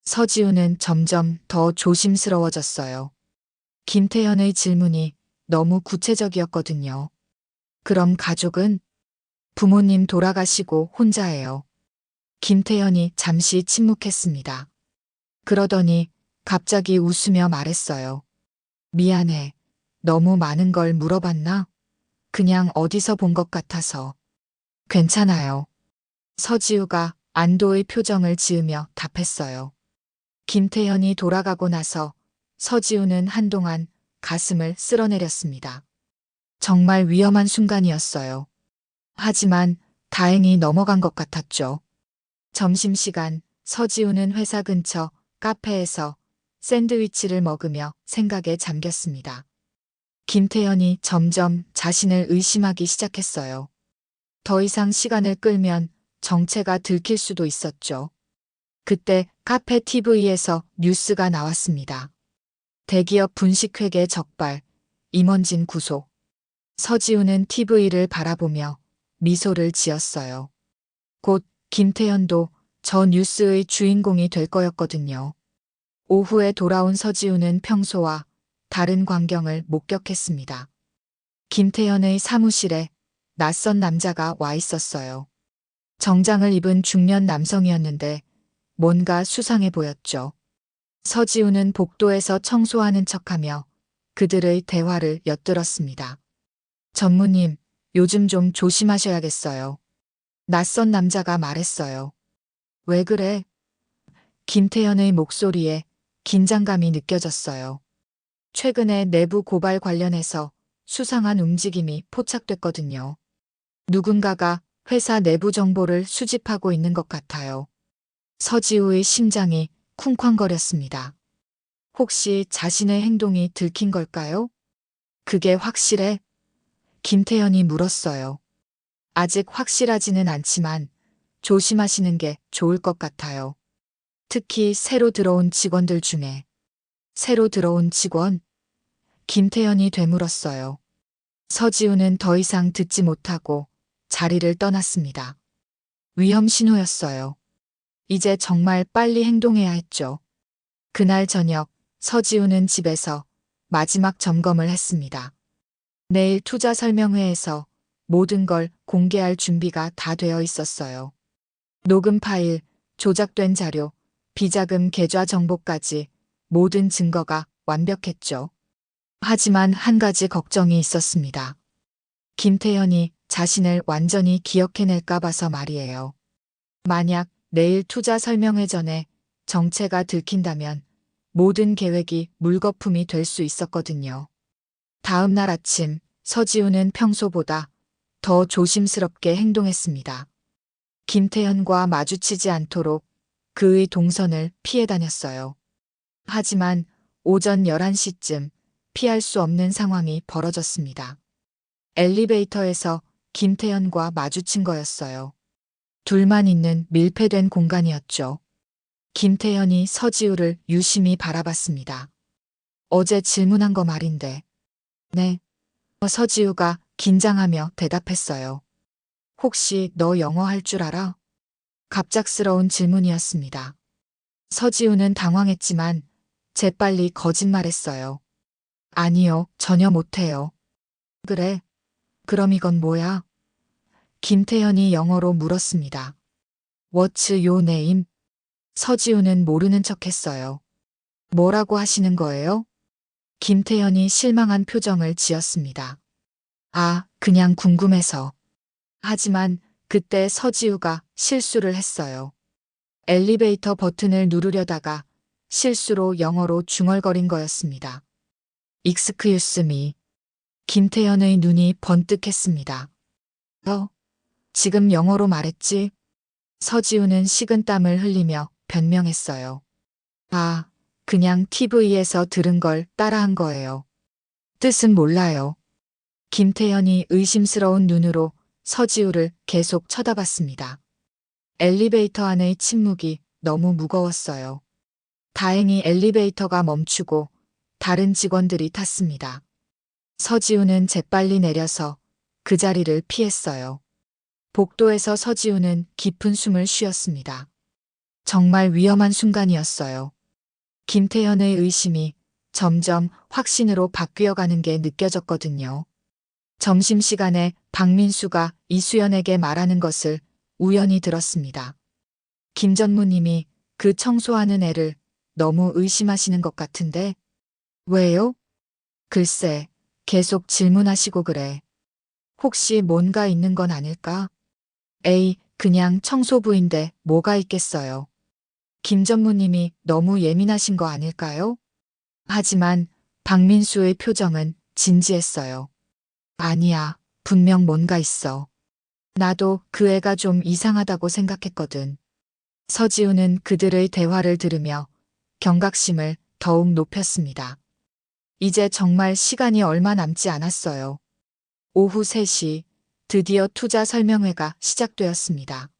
서지우는 점점 더 조심스러워졌어요. 김태현의 질문이 너무 구체적이었거든요. 그럼 가족은? 부모님 돌아가시고 혼자예요. 김태현이 잠시 침묵했습니다. 그러더니 갑자기 웃으며 말했어요. 미안해. 너무 많은 걸 물어봤나? 그냥 어디서 본 것 같아서. 괜찮아요. 서지우가 안도의 표정을 지으며 답했어요. 김태현이 돌아가고 나서 서지우는 한동안 가슴을 쓸어내렸습니다. 정말 위험한 순간이었어요. 하지만 다행히 넘어간 것 같았죠. 점심시간 서지우는 회사 근처 카페에서 샌드위치를 먹으며 생각에 잠겼습니다. 김태현이 점점 자신을 의심하기 시작했어요. 더 이상 시간을 끌면 정체가 들킬 수도 있었죠. 그때 카페 TV에서 뉴스가 나왔습니다. 대기업 분식회계 적발, 임원진 구속. 서지우는 TV를 바라보며 미소를 지었어요. 곧 김태현도 저 뉴스의 주인공이 될 거였거든요. 오후에 돌아온 서지우는 평소와 다른 광경을 목격했습니다. 김태현의 사무실에 낯선 남자가 와 있었어요. 정장을 입은 중년 남성이었는데 뭔가 수상해 보였죠. 서지우는 복도에서 청소하는 척하며 그들의 대화를 엿들었습니다. 전무님, 요즘 좀 조심하셔야겠어요. 낯선 남자가 말했어요. 왜 그래? 김태현의 목소리에 긴장감이 느껴졌어요. 최근에 내부 고발 관련해서 수상한 움직임이 포착됐거든요. 누군가가 회사 내부 정보를 수집하고 있는 것 같아요. 서지우의 심장이 쿵쾅거렸습니다. 혹시 자신의 행동이 들킨 걸까요? 그게 확실해? 김태현이 물었어요. 아직 확실하지는 않지만 조심하시는 게 좋을 것 같아요. 특히 새로 들어온 직원들 중에. 새로 들어온 직원? 김태현이 되물었어요. 서지우는 더 이상 듣지 못하고 자리를 떠났습니다. 위험 신호였어요. 이제 정말 빨리 행동해야 했죠. 그날 저녁 서지우는 집에서 마지막 점검을 했습니다. 내일 투자 설명회에서 모든 걸 공개할 준비가 다 되어 있었어요. 녹음 파일, 조작된 자료, 비자금 계좌 정보까지 모든 증거가 완벽했죠. 하지만 한 가지 걱정이 있었습니다. 김태현이 자신을 완전히 기억해낼까 봐서 말이에요. 만약 내일 투자 설명회 전에 정체가 들킨다면 모든 계획이 물거품이 될 수 있었거든요. 다음 날 아침 서지우는 평소보다 더 조심스럽게 행동했습니다. 김태현과 마주치지 않도록 그의 동선을 피해 다녔어요. 하지만 오전 11시쯤 피할 수 없는 상황이 벌어졌습니다. 엘리베이터에서 김태현과 마주친 거였어요. 둘만 있는 밀폐된 공간이었죠. 김태현이 서지우를 유심히 바라봤습니다. 어제 질문한 거 말인데. 네. 서지우가 긴장하며 대답했어요. 혹시 너 영어 할 줄 알아? 갑작스러운 질문이었습니다. 서지우는 당황했지만 재빨리 거짓말했어요. 아니요, 전혀 못해요. 그래? 그럼 이건 뭐야? 김태현이 영어로 물었습니다. What's your name? 서지우는 모르는 척했어요. 뭐라고 하시는 거예요? 김태현이 실망한 표정을 지었습니다. 아, 그냥 궁금해서. 하지만 그때 서지우가 실수를 했어요. 엘리베이터 버튼을 누르려다가 실수로 영어로 중얼거린 거였습니다. Excuse me. 김태현의 눈이 번뜩했습니다. 지금 영어로 말했지? 서지우는 식은땀을 흘리며 변명했어요. 아, 그냥 TV에서 들은 걸 따라한 거예요. 뜻은 몰라요. 김태현이 의심스러운 눈으로 서지우를 계속 쳐다봤습니다. 엘리베이터 안의 침묵이 너무 무거웠어요. 다행히 엘리베이터가 멈추고 다른 직원들이 탔습니다. 서지우는 재빨리 내려서 그 자리를 피했어요. 복도에서 서지우는 깊은 숨을 쉬었습니다. 정말 위험한 순간이었어요. 김태현의 의심이 점점 확신으로 바뀌어가는 게 느껴졌거든요. 점심시간에 박민수가 이수연에게 말하는 것을 우연히 들었습니다. 김 전무님이 그 청소하는 애를 너무 의심하시는 것 같은데. 왜요? 글쎄, 계속 질문하시고 그래. 혹시 뭔가 있는 건 아닐까? 에이, 그냥 청소부인데 뭐가 있겠어요. 김 전무님이 너무 예민하신 거 아닐까요? 하지만 박민수의 표정은 진지했어요. 아니야, 분명 뭔가 있어. 나도 그 애가 좀 이상하다고 생각했거든. 서지우는 그들의 대화를 들으며 경각심을 더욱 높였습니다. 이제 정말 시간이 얼마 남지 않았어요. 오후 3시 드디어 투자 설명회가 시작되었습니다.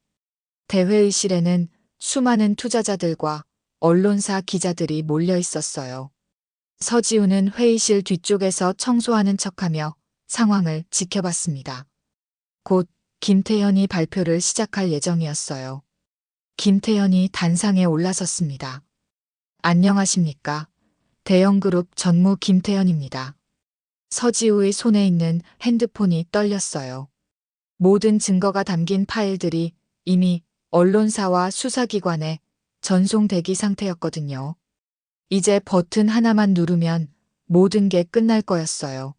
대회의실에는 수많은 투자자들과 언론사 기자들이 몰려 있었어요. 서지우는 회의실 뒤쪽에서 청소하는 척하며 상황을 지켜봤습니다. 곧 김태현이 발표를 시작할 예정이었어요. 김태현이 단상에 올라섰습니다. 안녕하십니까. 대형그룹 전무 김태현입니다. 서지우의 손에 있는 핸드폰이 떨렸어요. 모든 증거가 담긴 파일들이 이미 언론사와 수사기관에 전송 대기 상태였거든요. 이제 버튼 하나만 누르면 모든 게 끝날 거였어요.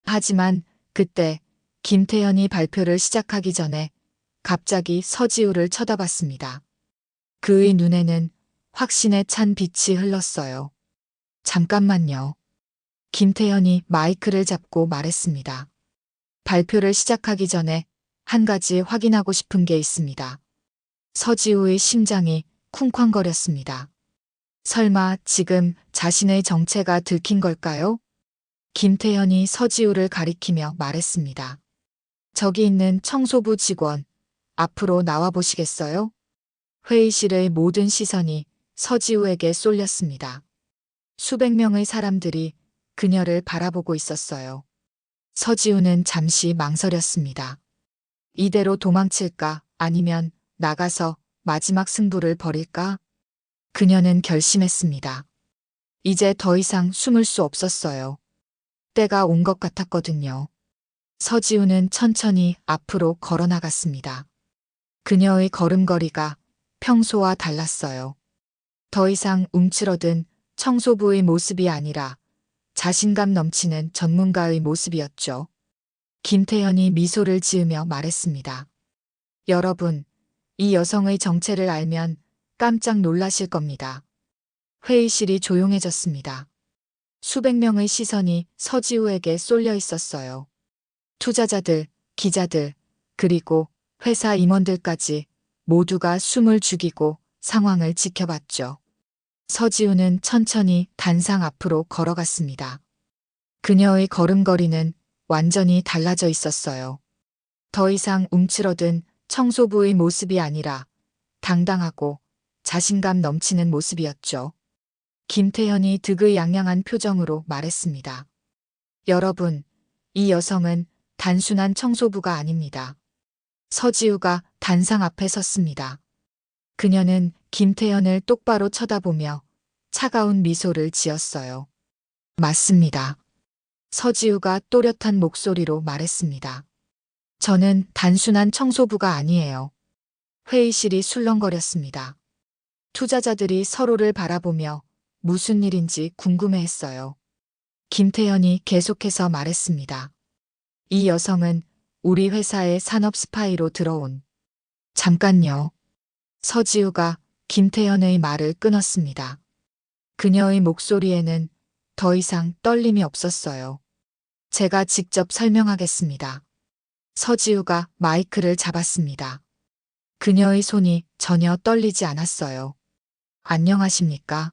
하지만 그때 김태현이 발표를 시작하기 전에 갑자기 서지우를 쳐다봤습니다. 그의 눈에는 확신에 찬 빛이 흘렀어요. 잠깐만요. 김태현이 마이크를 잡고 말했습니다. 발표를 시작하기 전에 한 가지 확인하고 싶은 게 있습니다. 서지우의 심장이 쿵쾅거렸습니다. 설마 지금 자신의 정체가 들킨 걸까요? 김태현이 서지우를 가리키며 말했습니다. 저기 있는 청소부 직원, 앞으로 나와 보시겠어요? 회의실의 모든 시선이 서지우에게 쏠렸습니다. 수백 명의 사람들이 그녀를 바라보고 있었어요. 서지우는 잠시 망설였습니다. 이대로 도망칠까 아니면 나가서 마지막 승부를 벌일까? 그녀는 결심했습니다. 이제 더 이상 숨을 수 없었어요. 때가 온 것 같았거든요. 서지우는 천천히 앞으로 걸어 나갔습니다. 그녀의 걸음걸이가 평소와 달랐어요. 더 이상 움츠러든 청소부의 모습이 아니라 자신감 넘치는 전문가의 모습이었죠. 김태현이 미소를 지으며 말했습니다. 여러분, 이 여성의 정체를 알면 깜짝 놀라실 겁니다. 회의실이 조용해졌습니다. 수백 명의 시선이 서지우에게 쏠려 있었어요. 투자자들, 기자들, 그리고 회사 임원들까지 모두가 숨을 죽이고 상황을 지켜봤죠. 서지우는 천천히 단상 앞으로 걸어갔습니다. 그녀의 걸음걸이는 완전히 달라져 있었어요. 더 이상 움츠러든 청소부의 모습이 아니라 당당하고 자신감 넘치는 모습이었죠. 김태현이 득의양양한 표정으로 말했습니다. 여러분, 이 여성은 단순한 청소부가 아닙니다. 서지우가 단상 앞에 섰습니다. 그녀는 김태현을 똑바로 쳐다보며 차가운 미소를 지었어요. 맞습니다. 서지우가 또렷한 목소리로 말했습니다. 저는 단순한 청소부가 아니에요. 회의실이 술렁거렸습니다. 투자자들이 서로를 바라보며 무슨 일인지 궁금해했어요. 김태현이 계속해서 말했습니다. 이 여성은 우리 회사의 산업 스파이로 들어온. 잠깐요. 서지우가 김태현의 말을 끊었습니다. 그녀의 목소리에는 더 이상 떨림이 없었어요. 제가 직접 설명하겠습니다. 서지우가 마이크를 잡았습니다. 그녀의 손이 전혀 떨리지 않았어요. 안녕하십니까?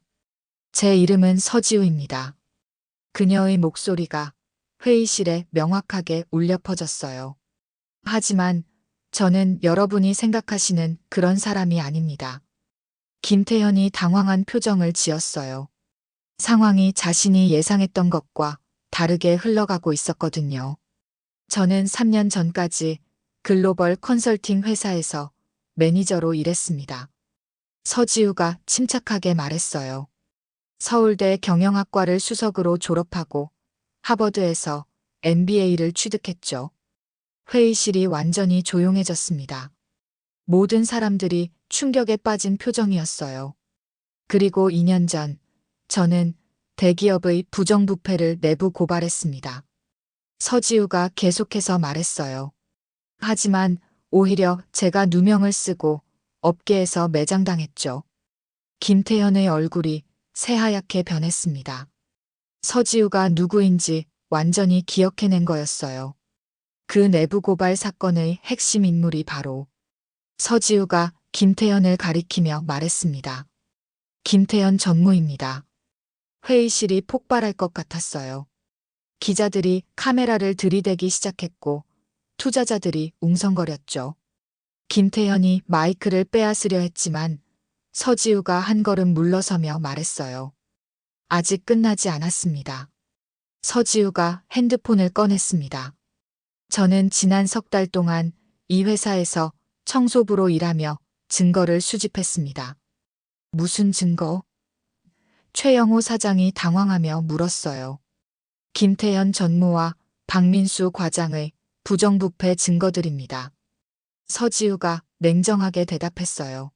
제 이름은 서지우입니다. 그녀의 목소리가 회의실에 명확하게 울려 퍼졌어요. 하지만 저는 여러분이 생각하시는 그런 사람이 아닙니다. 김태현이 당황한 표정을 지었어요. 상황이 자신이 예상했던 것과 다르게 흘러가고 있었거든요. 저는 3년 전까지 글로벌 컨설팅 회사에서 매니저로 일했습니다. 서지우가 침착하게 말했어요. 서울대 경영학과를 수석으로 졸업하고 하버드에서 MBA를 취득했죠. 회의실이 완전히 조용해졌습니다. 모든 사람들이 충격에 빠진 표정이었어요. 그리고 2년 전, 저는 대기업의 부정부패를 내부 고발했습니다. 서지우가 계속해서 말했어요. 하지만 오히려 제가 누명을 쓰고 업계에서 매장당했죠. 김태현의 얼굴이 새하얗게 변했습니다. 서지우가 누구인지 완전히 기억해낸 거였어요. 그 내부 고발 사건의 핵심 인물이 바로 서지우가 김태현을 가리키며 말했습니다. 김태현 전무입니다. 회의실이 폭발할 것 같았어요. 기자들이 카메라를 들이대기 시작했고 투자자들이 웅성거렸죠. 김태현이 마이크를 빼앗으려 했지만 서지우가 한 걸음 물러서며 말했어요. 아직 끝나지 않았습니다. 서지우가 핸드폰을 꺼냈습니다. 저는 지난 석 달 동안 이 회사에서 청소부로 일하며 증거를 수집했습니다. 무슨 증거? 최영호 사장이 당황하며 물었어요. 김태현 전무와 박민수 과장의 부정부패 증거들입니다. 서지우가 냉정하게 대답했어요.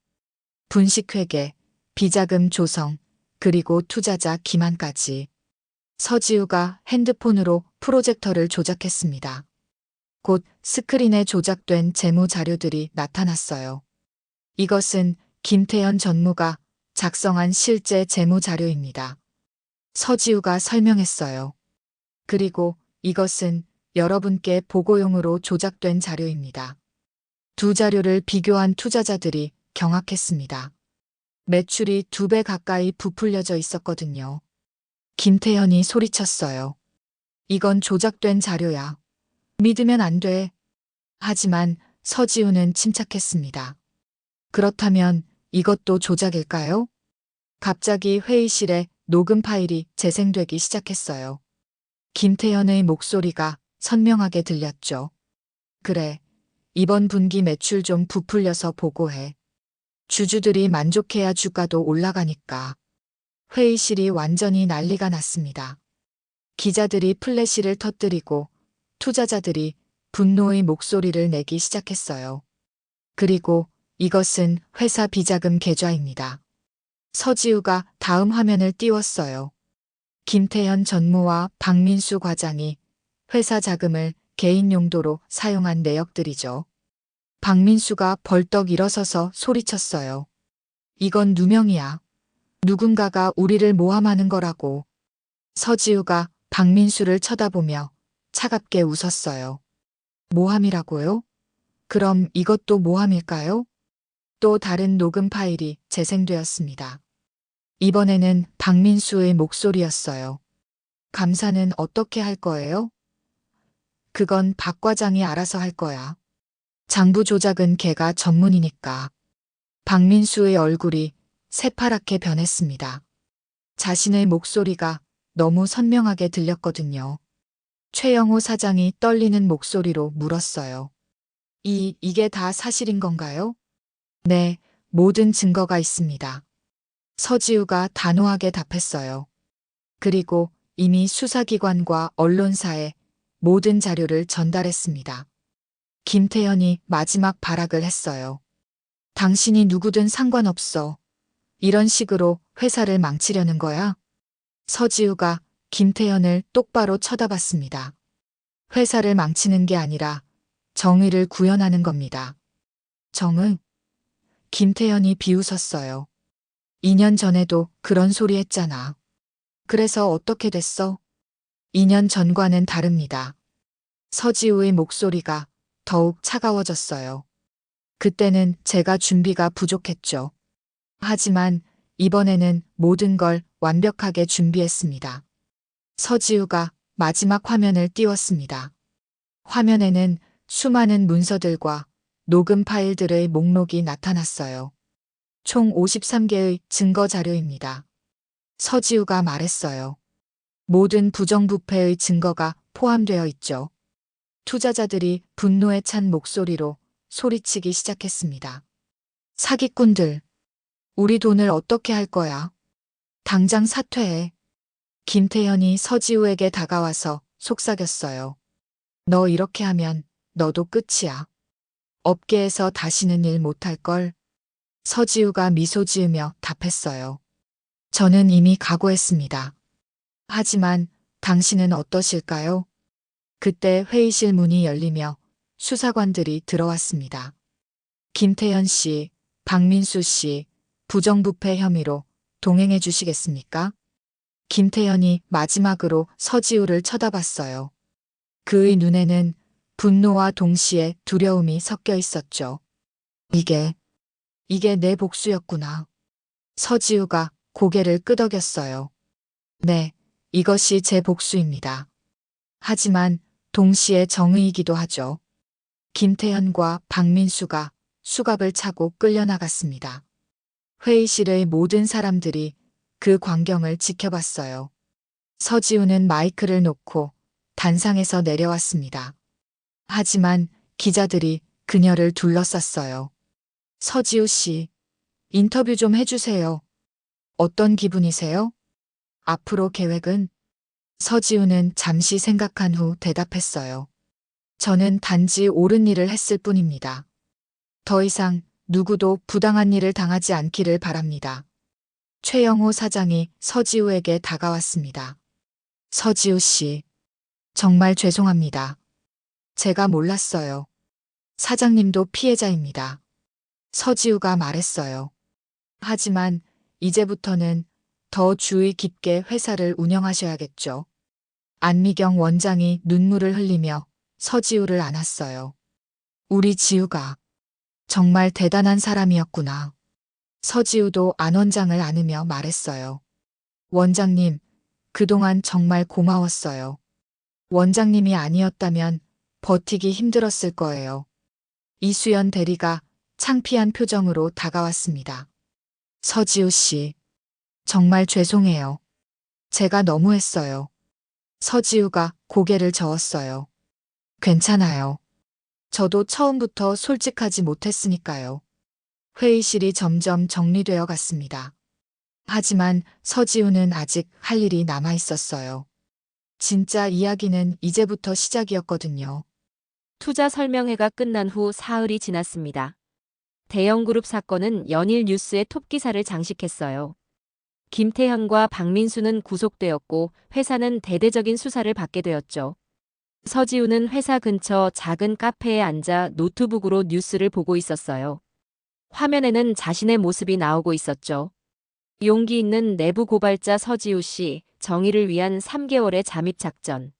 분식회계, 비자금 조성, 그리고 투자자 기만까지. 서지우가 핸드폰으로 프로젝터를 조작했습니다. 곧 스크린에 조작된 재무 자료들이 나타났어요. 이것은 김태현 전무가 작성한 실제 재무 자료입니다. 서지우가 설명했어요. 그리고 이것은 여러분께 보고용으로 조작된 자료입니다. 두 자료를 비교한 투자자들이 경악했습니다. 매출이 2배 가까이 부풀려져 있었거든요. 김태현이 소리쳤어요. 이건 조작된 자료야. 믿으면 안 돼. 하지만 서지우는 침착했습니다. 그렇다면 이것도 조작일까요? 갑자기 회의실에 녹음 파일이 재생되기 시작했어요. 김태현의 목소리가 선명하게 들렸죠. 그래, 이번 분기 매출 좀 부풀려서 보고해. 주주들이 만족해야 주가도 올라가니까. 회의실이 완전히 난리가 났습니다. 기자들이 플래시를 터뜨리고 투자자들이 분노의 목소리를 내기 시작했어요. 그리고 이것은 회사 비자금 계좌입니다. 서지우가 다음 화면을 띄웠어요. 김태현 전무와 박민수 과장이 회사 자금을 개인 용도로 사용한 내역들이죠. 박민수가 벌떡 일어서서 소리쳤어요. 이건 누명이야. 누군가가 우리를 모함하는 거라고. 서지우가 박민수를 쳐다보며 차갑게 웃었어요. 모함이라고요? 그럼 이것도 모함일까요? 또 다른 녹음 파일이 재생되었습니다. 이번에는 박민수의 목소리였어요. 감사는 어떻게 할 거예요? 그건 박 과장이 알아서 할 거야. 장부 조작은 걔가 전문이니까. 박민수의 얼굴이 새파랗게 변했습니다. 자신의 목소리가 너무 선명하게 들렸거든요. 최영호 사장이 떨리는 목소리로 물었어요. 이게 다 사실인 건가요? 네, 모든 증거가 있습니다. 서지우가 단호하게 답했어요. 그리고 이미 수사기관과 언론사에 모든 자료를 전달했습니다. 김태현이 마지막 발악을 했어요. 당신이 누구든 상관없어. 이런 식으로 회사를 망치려는 거야? 서지우가 김태현을 똑바로 쳐다봤습니다. 회사를 망치는 게 아니라 정의를 구현하는 겁니다. 정의? 김태현이 비웃었어요. 2년 전에도 그런 소리 했잖아. 그래서 어떻게 됐어? 2년 전과는 다릅니다. 서지우의 목소리가 더욱 차가워졌어요. 그때는 제가 준비가 부족했죠. 하지만 이번에는 모든 걸 완벽하게 준비했습니다. 서지우가 마지막 화면을 띄웠습니다. 화면에는 수많은 문서들과 녹음 파일들의 목록이 나타났어요. 총 53개의 증거 자료입니다. 서지우가 말했어요. 모든 부정부패의 증거가 포함되어 있죠. 투자자들이 분노에 찬 목소리로 소리치기 시작했습니다. 사기꾼들, 우리 돈을 어떻게 할 거야? 당장 사퇴해. 김태현이 서지우에게 다가와서 속삭였어요. 너 이렇게 하면 너도 끝이야. 업계에서 다시는 일 못할 걸. 서지우가 미소 지으며 답했어요. 저는 이미 각오했습니다. 하지만 당신은 어떠실까요? 그때 회의실 문이 열리며 수사관들이 들어왔습니다. 김태현 씨, 박민수 씨, 부정부패 혐의로 동행해 주시겠습니까? 김태현이 마지막으로 서지우를 쳐다봤어요. 그의 눈에는 분노와 동시에 두려움이 섞여 있었죠. 이게 내 복수였구나. 서지우가 고개를 끄덕였어요. 네, 이것이 제 복수입니다. 하지만 동시에 정의이기도 하죠. 김태현과 박민수가 수갑을 차고 끌려나갔습니다. 회의실의 모든 사람들이 그 광경을 지켜봤어요. 서지우는 마이크를 놓고 단상에서 내려왔습니다. 하지만 기자들이 그녀를 둘러쌌어요. 서지우 씨, 인터뷰 좀 해주세요. 어떤 기분이세요? 앞으로 계획은? 서지우는 잠시 생각한 후 대답했어요. 저는 단지 옳은 일을 했을 뿐입니다. 더 이상 누구도 부당한 일을 당하지 않기를 바랍니다. 최영호 사장이 서지우에게 다가왔습니다. 서지우 씨, 정말 죄송합니다. 제가 몰랐어요. 사장님도 피해자입니다. 서지우가 말했어요. 하지만 이제부터는 더 주의 깊게 회사를 운영하셔야겠죠. 안미경 원장이 눈물을 흘리며 서지우를 안았어요. 우리 지우가 정말 대단한 사람이었구나. 서지우도 안 원장을 안으며 말했어요. 원장님, 그동안 정말 고마웠어요. 원장님이 아니었다면 버티기 힘들었을 거예요. 이수연 대리가 창피한 표정으로 다가왔습니다. 서지우 씨, 정말 죄송해요. 제가 너무했어요. 서지우가 고개를 저었어요. 괜찮아요. 저도 처음부터 솔직하지 못했으니까요. 회의실이 점점 정리되어 갔습니다. 하지만 서지우는 아직 할 일이 남아 있었어요. 진짜 이야기는 이제부터 시작이었거든요. 투자 설명회가 끝난 후 사흘이 지났습니다. 대형그룹 사건은 연일 뉴스의 톱기사를 장식했어요. 김태현과 박민수는 구속되었고 회사는 대대적인 수사를 받게 되었죠. 서지우는 회사 근처 작은 카페에 앉아 노트북으로 뉴스를 보고 있었어요. 화면에는 자신의 모습이 나오고 있었죠. 용기 있는 내부 고발자 서지우 씨, 정의를 위한 3개월의 잠입 작전.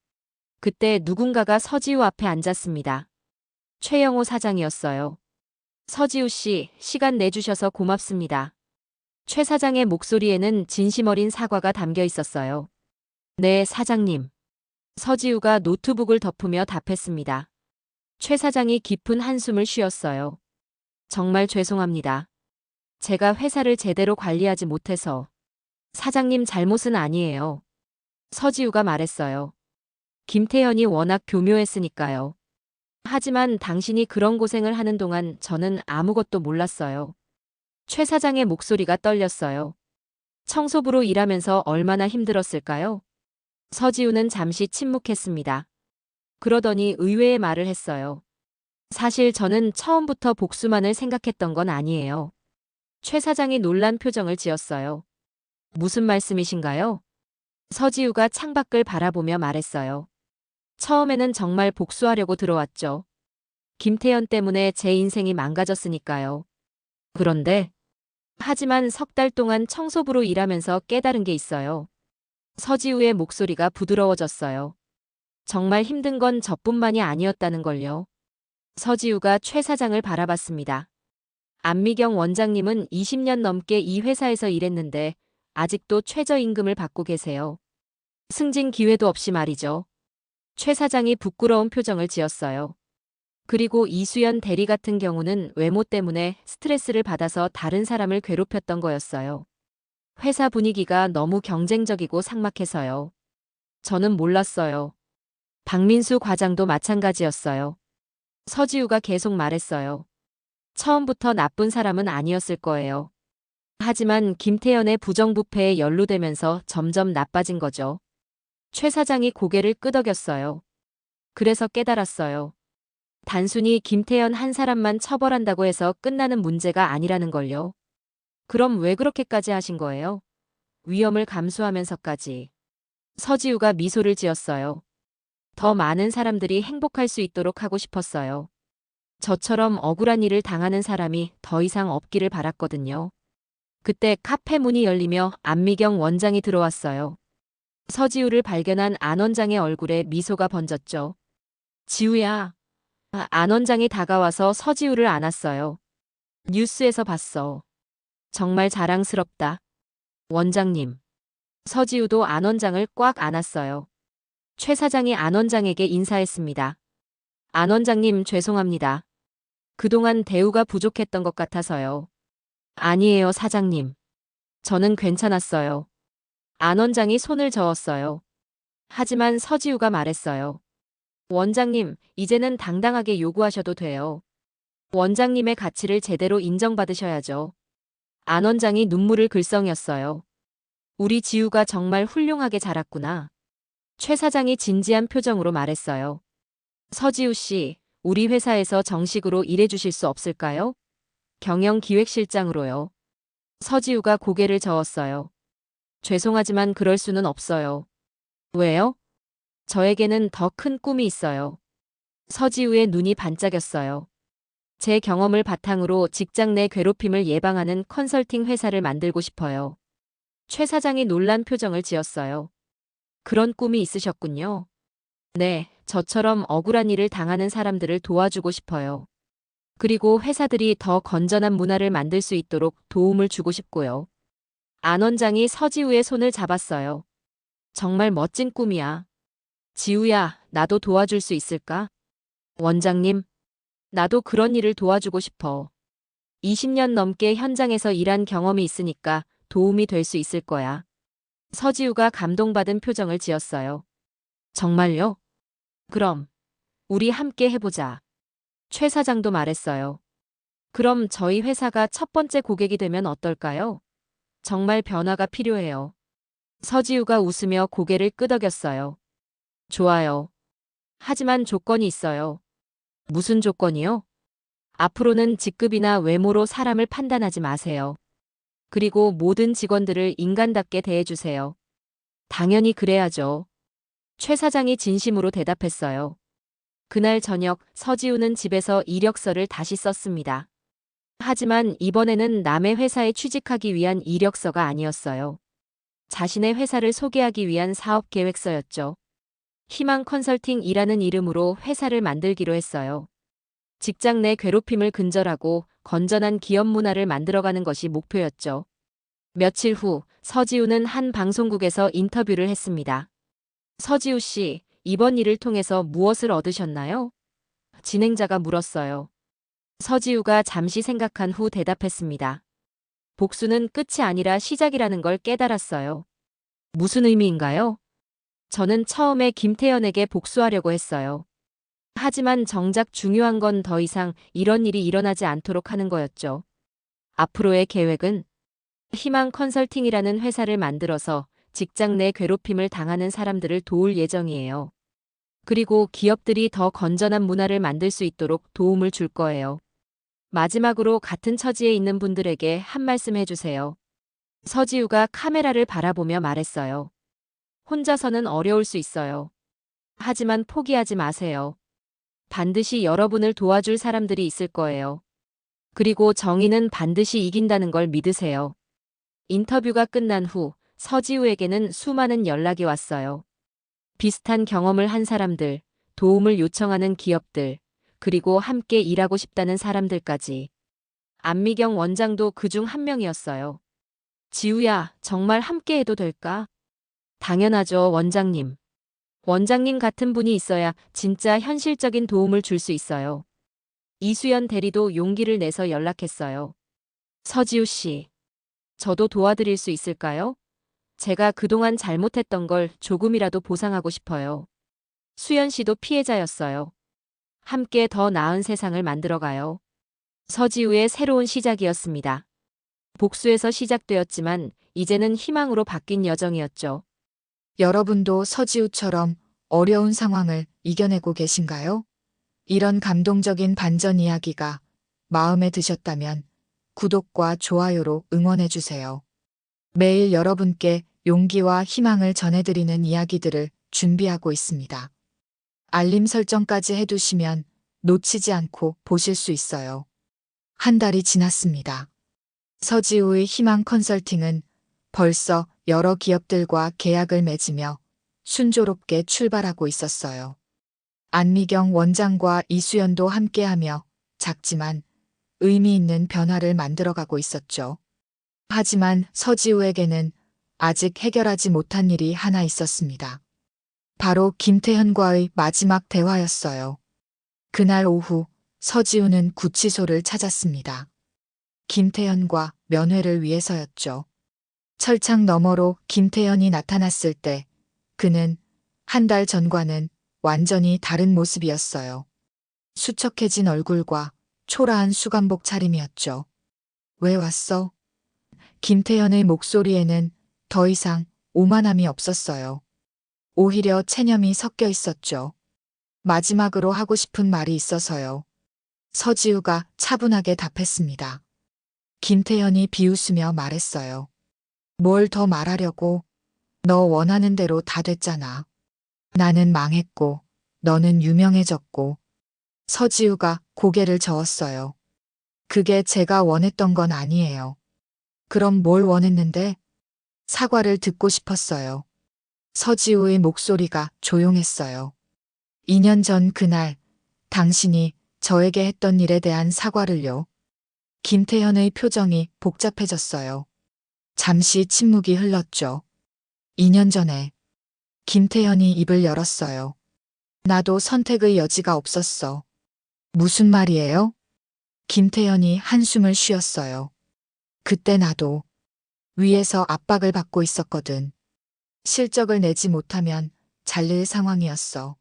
그때 누군가가 서지우 앞에 앉았습니다. 최영호 사장이었어요. 서지우 씨, 시간 내주셔서 고맙습니다. 최 사장의 목소리에는 진심 어린 사과가 담겨 있었어요. 네, 사장님. 서지우가 노트북을 덮으며 답했습니다. 최 사장이 깊은 한숨을 쉬었어요. 정말 죄송합니다. 제가 회사를 제대로 관리하지 못해서. 사장님 잘못은 아니에요. 서지우가 말했어요. 김태현이 워낙 교묘했으니까요. 하지만 당신이 그런 고생을 하는 동안 저는 아무것도 몰랐어요. 최 사장의 목소리가 떨렸어요. 청소부로 일하면서 얼마나 힘들었을까요? 서지우는 잠시 침묵했습니다. 그러더니 의외의 말을 했어요. 사실 저는 처음부터 복수만을 생각했던 건 아니에요. 최 사장이 놀란 표정을 지었어요. 무슨 말씀이신가요? 서지우가 창밖을 바라보며 말했어요. 처음에는 정말 복수하려고 들어왔죠. 김태현 때문에 제 인생이 망가졌으니까요. 그런데 하지만 석 달 동안 청소부로 일하면서 깨달은 게 있어요. 서지우의 목소리가 부드러워졌어요. 정말 힘든 건 저뿐만이 아니었다는 걸요. 서지우가 최 사장을 바라봤습니다. 안미경 원장님은 20년 넘게 이 회사에서 일했는데 아직도 최저임금을 받고 계세요. 승진 기회도 없이 말이죠. 최 사장이 부끄러운 표정을 지었어요. 그리고 이수연 대리 같은 경우는 외모 때문에 스트레스를 받아서 다른 사람을 괴롭혔던 거였어요. 회사 분위기가 너무 경쟁적이고 삭막해서요. 저는 몰랐어요. 박민수 과장도 마찬가지였어요. 서지우가 계속 말했어요. 처음부터 나쁜 사람은 아니었을 거예요. 하지만 김태현의 부정부패에 연루되면서 점점 나빠진 거죠. 최 사장이 고개를 끄덕였어요. 그래서 깨달았어요. 단순히 김태현 한 사람만 처벌한다고 해서 끝나는 문제가 아니라는 걸요. 그럼 왜 그렇게까지 하신 거예요? 위험을 감수하면서까지. 서지우가 미소를 지었어요. 더 많은 사람들이 행복할 수 있도록 하고 싶었어요. 저처럼 억울한 일을 당하는 사람이 더 이상 없기를 바랐거든요. 그때 카페 문이 열리며 안미경 원장이 들어왔어요. 서지우를 발견한 안 원장의 얼굴에 미소가 번졌죠. 지우야. 안 원장이 다가와서 서지우를 안았어요. 뉴스에서 봤어. 정말 자랑스럽다. 원장님. 서지우도 안 원장을 꽉 안았어요. 최 사장이 안 원장에게 인사했습니다. 안 원장님 죄송합니다. 그동안 대우가 부족했던 것 같아서요. 아니에요, 사장님. 저는 괜찮았어요. 안 원장이 손을 저었어요. 하지만 서지우가 말했어요. 원장님, 이제는 당당하게 요구하셔도 돼요. 원장님의 가치를 제대로 인정받으셔야죠. 안 원장이 눈물을 글썽였어요. 우리 지우가 정말 훌륭하게 자랐구나. 최 사장이 진지한 표정으로 말했어요. 서지우 씨, 우리 회사에서 정식으로 일해주실 수 없을까요? 경영기획실장으로요. 서지우가 고개를 저었어요. 죄송하지만 그럴 수는 없어요. 왜요? 저에게는 더 큰 꿈이 있어요. 서지우의 눈이 반짝였어요. 제 경험을 바탕으로 직장 내 괴롭힘을 예방하는 컨설팅 회사를 만들고 싶어요. 최 사장이 놀란 표정을 지었어요. 그런 꿈이 있으셨군요. 네, 저처럼 억울한 일을 당하는 사람들을 도와주고 싶어요. 그리고 회사들이 더 건전한 문화를 만들 수 있도록 도움을 주고 싶고요. 안 원장이 서지우의 손을 잡았어요. 정말 멋진 꿈이야. 지우야, 나도 도와줄 수 있을까? 원장님, 나도 그런 일을 도와주고 싶어. 20년 넘게 현장에서 일한 경험이 있으니까 도움이 될 수 있을 거야. 서지우가 감동받은 표정을 지었어요. 정말요? 그럼 우리 함께 해보자. 최 사장도 말했어요. 그럼 저희 회사가 첫 번째 고객이 되면 어떨까요? 정말 변화가 필요해요. 서지우가 웃으며 고개를 끄덕였어요. 좋아요. 하지만 조건이 있어요. 무슨 조건이요? 앞으로는 직급이나 외모로 사람을 판단하지 마세요. 그리고 모든 직원들을 인간답게 대해주세요. 당연히 그래야죠. 최 사장이 진심으로 대답했어요. 그날 저녁 서지우는 집에서 이력서를 다시 썼습니다. 하지만 이번에는 남의 회사에 취직하기 위한 이력서가 아니었어요. 자신의 회사를 소개하기 위한 사업 계획서였죠. 희망 컨설팅이라는 이름으로 회사를 만들기로 했어요. 직장 내 괴롭힘을 근절하고 건전한 기업 문화를 만들어가는 것이 목표였죠. 며칠 후 서지우는 한 방송국에서 인터뷰를 했습니다. 서지우 씨, 이번 일을 통해서 무엇을 얻으셨나요? 진행자가 물었어요. 서지우가 잠시 생각한 후 대답했습니다. 복수는 끝이 아니라 시작이라는 걸 깨달았어요. 무슨 의미인가요? 저는 처음에 김태현에게 복수하려고 했어요. 하지만 정작 중요한 건 더 이상 이런 일이 일어나지 않도록 하는 거였죠. 앞으로의 계획은 희망 컨설팅이라는 회사를 만들어서 직장 내 괴롭힘을 당하는 사람들을 도울 예정이에요. 그리고 기업들이 더 건전한 문화를 만들 수 있도록 도움을 줄 거예요. 마지막으로 같은 처지에 있는 분들에게 한 말씀 해주세요. 서지우가 카메라를 바라보며 말했어요. 혼자서는 어려울 수 있어요. 하지만 포기하지 마세요. 반드시 여러분을 도와줄 사람들이 있을 거예요. 그리고 정의는 반드시 이긴다는 걸 믿으세요. 인터뷰가 끝난 후 서지우에게는 수많은 연락이 왔어요. 비슷한 경험을 한 사람들, 도움을 요청하는 기업들, 그리고 함께 일하고 싶다는 사람들까지. 안미경 원장도 그중 한 명이었어요. 지우야, 정말 함께 해도 될까? 당연하죠, 원장님. 원장님 같은 분이 있어야 진짜 현실적인 도움을 줄 수 있어요. 이수연 대리도 용기를 내서 연락했어요. 서지우 씨, 저도 도와드릴 수 있을까요? 제가 그동안 잘못했던 걸 조금이라도 보상하고 싶어요. 수연 씨도 피해자였어요. 함께 더 나은 세상을 만들어가요. 서지우의 새로운 시작이었습니다. 복수에서 시작되었지만 이제는 희망으로 바뀐 여정이었죠. 여러분도 서지우처럼 어려운 상황을 이겨내고 계신가요? 이런 감동적인 반전 이야기가 마음에 드셨다면 구독과 좋아요로 응원해주세요. 매일 여러분께 용기와 희망을 전해드리는 이야기들을 준비하고 있습니다. 알림 설정까지 해두시면 놓치지 않고 보실 수 있어요. 한 달이 지났습니다. 서지우의 희망 컨설팅은 벌써 여러 기업들과 계약을 맺으며 순조롭게 출발하고 있었어요. 안미경 원장과 이수연도 함께하며 작지만 의미 있는 변화를 만들어가고 있었죠. 하지만 서지우에게는 아직 해결하지 못한 일이 하나 있었습니다. 바로 김태현과의 마지막 대화였어요. 그날 오후 서지우는 구치소를 찾았습니다. 김태현과 면회를 위해서였죠. 철창 너머로 김태현이 나타났을 때 그는 한 달 전과는 완전히 다른 모습이었어요. 수척해진 얼굴과 초라한 수감복 차림이었죠. 왜 왔어? 김태현의 목소리에는 더 이상 오만함이 없었어요. 오히려 체념이 섞여 있었죠. 마지막으로 하고 싶은 말이 있어서요. 서지우가 차분하게 답했습니다. 김태현이 비웃으며 말했어요. 뭘 더 말하려고? 너 원하는 대로 다 됐잖아. 나는 망했고, 너는 유명해졌고. 서지우가 고개를 저었어요. 그게 제가 원했던 건 아니에요. 그럼 뭘 원했는데? 사과를 듣고 싶었어요. 서지우의 목소리가 조용했어요. 2년 전 그날, 당신이 저에게 했던 일에 대한 사과를요. 김태현의 표정이 복잡해졌어요. 잠시 침묵이 흘렀죠. 2년 전에 김태현이 입을 열었어요. 나도 선택의 여지가 없었어. 무슨 말이에요? 김태현이 한숨을 쉬었어요. 그때 나도 위에서 압박을 받고 있었거든. 실적을 내지 못하면 잘릴 상황이었어.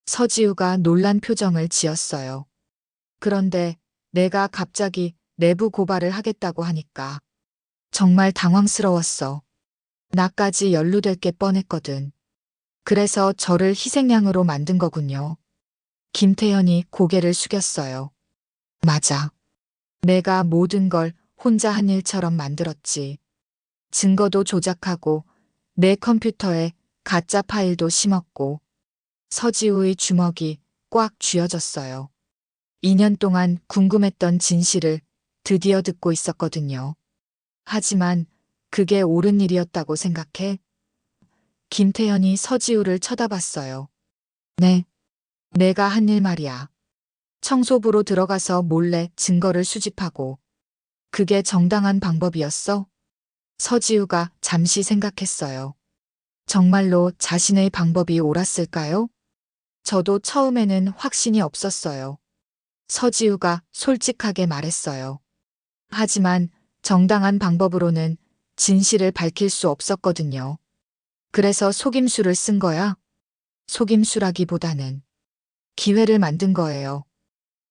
서지우가 놀란 표정을 지었어요. 그런데 내가 갑자기 내부 고발을 하겠다고 하니까 정말 당황스러웠어. 나까지 연루될 게 뻔했거든. 그래서 저를 희생양으로 만든 거군요. 김태현이 고개를 숙였어요. 맞아. 내가 모든 걸 혼자 한 일처럼 만들었지. 증거도 조작하고 내 컴퓨터에 가짜 파일도 심었고 서지우의 주먹이 꽉 쥐어졌어요. 2년 동안 궁금했던 진실을 드디어 듣고 있었거든요. 하지만 그게 옳은 일이었다고 생각해? 김태현이 서지우를 쳐다봤어요. 네. 내가 한 일 말이야. 청소부로 들어가서 몰래 증거를 수집하고 그게 정당한 방법이었어? 서지우가 잠시 생각했어요. 정말로 자신의 방법이 옳았을까요? 저도 처음에는 확신이 없었어요. 서지우가 솔직하게 말했어요. 하지만 정당한 방법으로는 진실을 밝힐 수 없었거든요. 그래서 속임수를 쓴 거야? 속임수라기보다는 기회를 만든 거예요.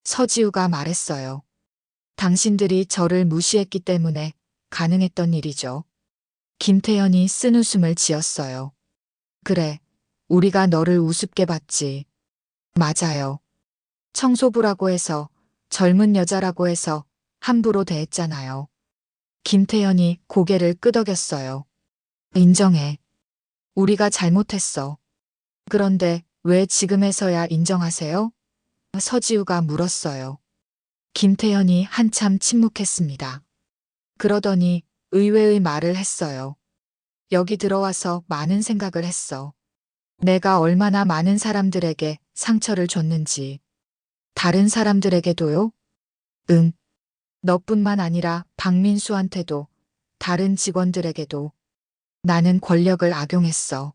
서지우가 말했어요. 당신들이 저를 무시했기 때문에 가능했던 일이죠. 김태현이 쓴웃음을 지었어요. 그래, 우리가 너를 우습게 봤지. 맞아요. 청소부라고 해서, 젊은 여자라고 해서 함부로 대했잖아요. 김태현이 고개를 끄덕였어요. 인정해. 우리가 잘못했어. 그런데 왜 지금에서야 인정하세요? 서지우가 물었어요. 김태현이 한참 침묵했습니다. 그러더니 의외의 말을 했어요. 여기 들어와서 많은 생각을 했어. 내가 얼마나 많은 사람들에게 상처를 줬는지. 다른 사람들에게도요? 응. 너뿐만 아니라 박민수한테도, 다른 직원들에게도. 나는 권력을 악용했어.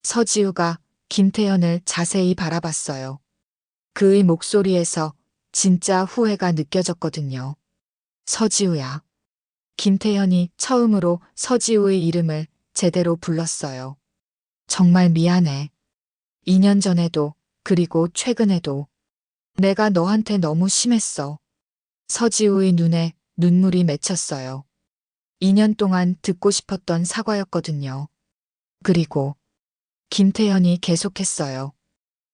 서지우가 김태현을 자세히 바라봤어요. 그의 목소리에서 진짜 후회가 느껴졌거든요. 서지우야. 김태현이 처음으로 서지우의 이름을 제대로 불렀어요. 정말 미안해. 2년 전에도, 그리고 최근에도. 내가 너한테 너무 심했어. 서지우의 눈에 눈물이 맺혔어요. 2년 동안 듣고 싶었던 사과였거든요. 그리고 김태현이 계속했어요.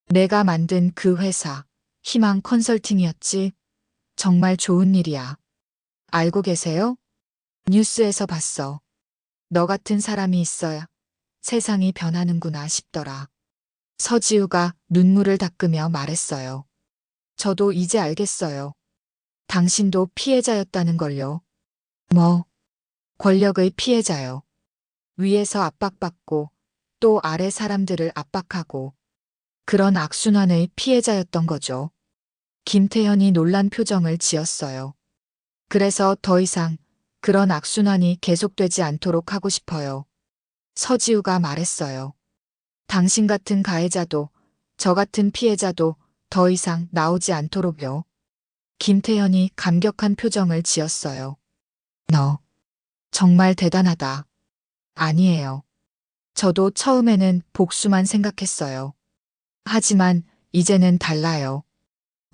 내가 만든 그 회사, 희망 컨설팅이었지. 정말 좋은 일이야. 알고 계세요? 뉴스에서 봤어. 너 같은 사람이 있어야 세상이 변하는구나 싶더라. 서지우가 눈물을 닦으며 말했어요. 저도 이제 알겠어요. 당신도 피해자였다는 걸요. 뭐, 권력의 피해자요. 위에서 압박받고 또 아래 사람들을 압박하고 그런 악순환의 피해자였던 거죠. 김태현이 놀란 표정을 지었어요. 그래서 더 이상 그런 악순환이 계속되지 않도록 하고 싶어요. 서지우가 말했어요. 당신 같은 가해자도 저 같은 피해자도 더 이상 나오지 않도록요. 김태현이 감격한 표정을 지었어요. 너 정말 대단하다. 아니에요. 저도 처음에는 복수만 생각했어요. 하지만 이제는 달라요.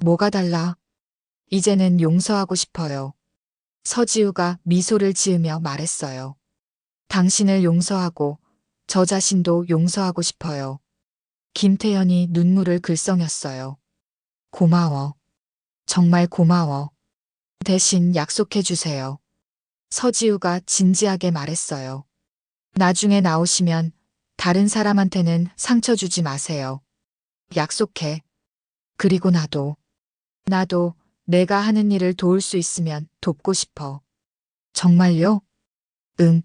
뭐가 달라? 이제는 용서하고 싶어요. 서지우가 미소를 지으며 말했어요. 당신을 용서하고 저 자신도 용서하고 싶어요. 김태현이 눈물을 글썽였어요. 고마워. 정말 고마워. 대신 약속해 주세요. 서지우가 진지하게 말했어요. 나중에 나오시면 다른 사람한테는 상처 주지 마세요. 약속해. 그리고 나도 내가 하는 일을 도울 수 있으면 돕고 싶어. 정말요? 응.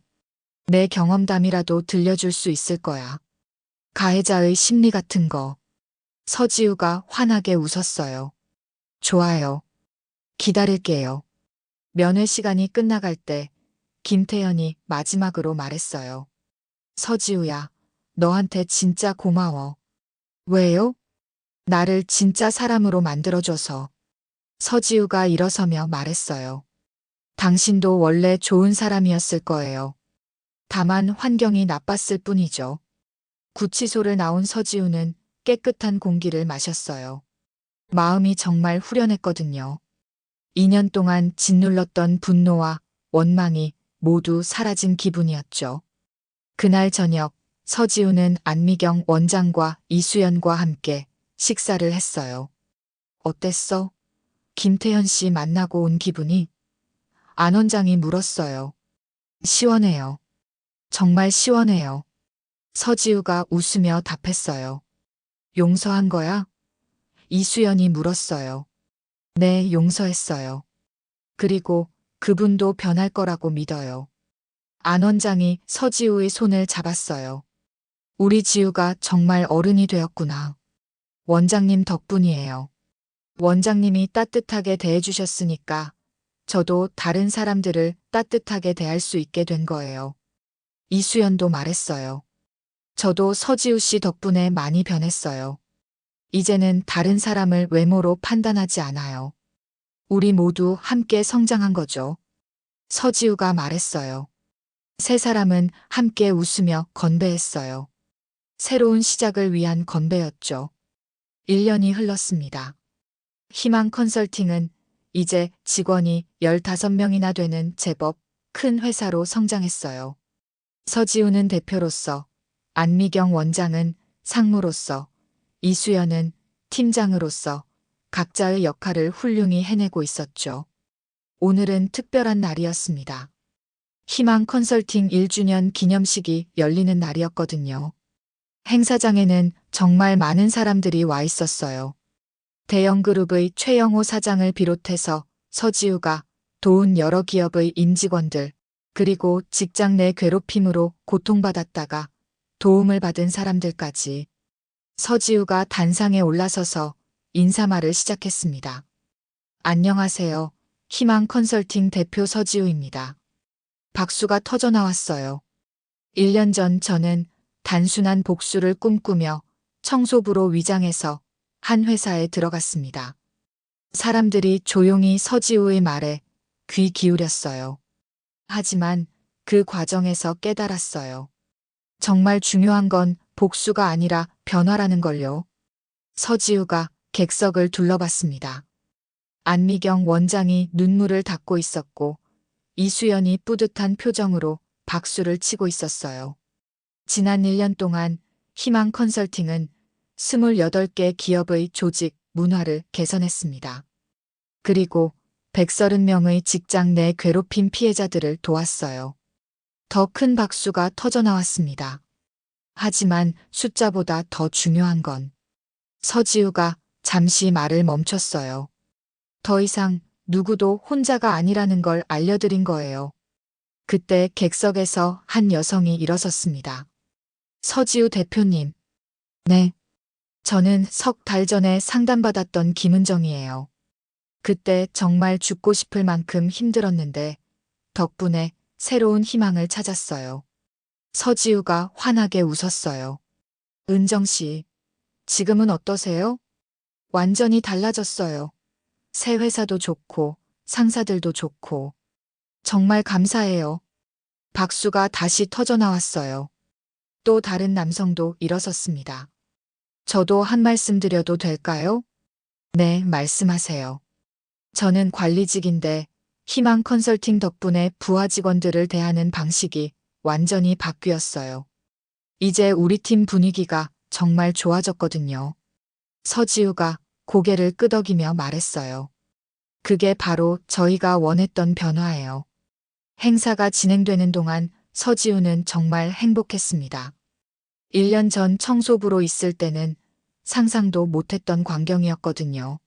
내 경험담이라도 들려줄 수 있을 거야. 가해자의 심리 같은 거. 서지우가 환하게 웃었어요. 좋아요. 기다릴게요. 면회 시간이 끝나갈 때 김태현이 마지막으로 말했어요. 서지우야, 너한테 진짜 고마워. 왜요? 나를 진짜 사람으로 만들어줘서. 서지우가 일어서며 말했어요. 당신도 원래 좋은 사람이었을 거예요. 다만 환경이 나빴을 뿐이죠. 구치소를 나온 서지우는 깨끗한 공기를 마셨어요. 마음이 정말 후련했거든요. 2년 동안 짓눌렀던 분노와 원망이 모두 사라진 기분이었죠. 그날 저녁 서지우는 안미경 원장과 이수연과 함께 식사를 했어요. 어땠어? 김태현 씨 만나고 온 기분이? 안 원장이 물었어요. 시원해요. 정말 시원해요. 서지우가 웃으며 답했어요. 용서한 거야? 이수연이 물었어요. 네, 용서했어요. 그리고 그분도 변할 거라고 믿어요. 안 원장이 서지우의 손을 잡았어요. 우리 지우가 정말 어른이 되었구나. 원장님 덕분이에요. 원장님이 따뜻하게 대해주셨으니까 저도 다른 사람들을 따뜻하게 대할 수 있게 된 거예요. 이수연도 말했어요. 저도 서지우 씨 덕분에 많이 변했어요. 이제는 다른 사람을 외모로 판단하지 않아요. 우리 모두 함께 성장한 거죠. 서지우가 말했어요. 세 사람은 함께 웃으며 건배했어요. 새로운 시작을 위한 건배였죠. 1년이 흘렀습니다. 희망 컨설팅은 이제 직원이 15명이나 되는 제법 큰 회사로 성장했어요. 서지우는 대표로서, 안미경 원장은 상무로서, 이수연은 팀장으로서 각자의 역할을 훌륭히 해내고 있었죠. 오늘은 특별한 날이었습니다. 희망 컨설팅 1주년 기념식이 열리는 날이었거든요. 행사장에는 정말 많은 사람들이 와 있었어요. 대형그룹의 최영호 사장을 비롯해서 서지우가 도운 여러 기업의 임직원들, 그리고 직장 내 괴롭힘으로 고통받았다가 도움을 받은 사람들까지. 서지우가 단상에 올라서서 인사말을 시작했습니다. 안녕하세요. 희망 컨설팅 대표 서지우입니다. 박수가 터져 나왔어요. 1년 전 저는 단순한 복수를 꿈꾸며 청소부로 위장해서 한 회사에 들어갔습니다. 사람들이 조용히 서지우의 말에 귀 기울였어요. 하지만 그 과정에서 깨달았어요. 정말 중요한 건 복수가 아니라 변화라는 걸요. 서지우가 객석을 둘러봤습니다. 안미경 원장이 눈물을 닦고 있었고 이수연이 뿌듯한 표정으로 박수를 치고 있었어요. 지난 1년 동안 희망 컨설팅은 28개 기업의 조직 문화를 개선했습니다. 그리고 130명의 직장 내 괴롭힘 피해자들을 도왔어요. 더 큰 박수가 터져 나왔습니다. 하지만 숫자보다 더 중요한 건 서지우가 잠시 말을 멈췄어요. 더 이상 누구도 혼자가 아니라는 걸 알려드린 거예요. 그때 객석에서 한 여성이 일어섰습니다. 서지우 대표님. 네. 저는 석 달 전에 상담받았던 김은정이에요. 그때 정말 죽고 싶을 만큼 힘들었는데 덕분에 새로운 희망을 찾았어요. 서지우가 환하게 웃었어요. 은정 씨, 지금은 어떠세요? 완전히 달라졌어요. 새 회사도 좋고 상사들도 좋고 정말 감사해요. 박수가 다시 터져 나왔어요. 또 다른 남성도 일어섰습니다. 저도 한 말씀 드려도 될까요? 네, 말씀하세요. 저는 관리직인데 희망 컨설팅 덕분에 부하 직원들을 대하는 방식이 완전히 바뀌었어요. 이제 우리 팀 분위기가 정말 좋아졌거든요. 서지우가 고개를 끄덕이며 말했어요. 그게 바로 저희가 원했던 변화예요. 행사가 진행되는 동안 서지우는 정말 행복했습니다. 1년 전 청소부로 있을 때는 상상도 못했던 광경이었거든요.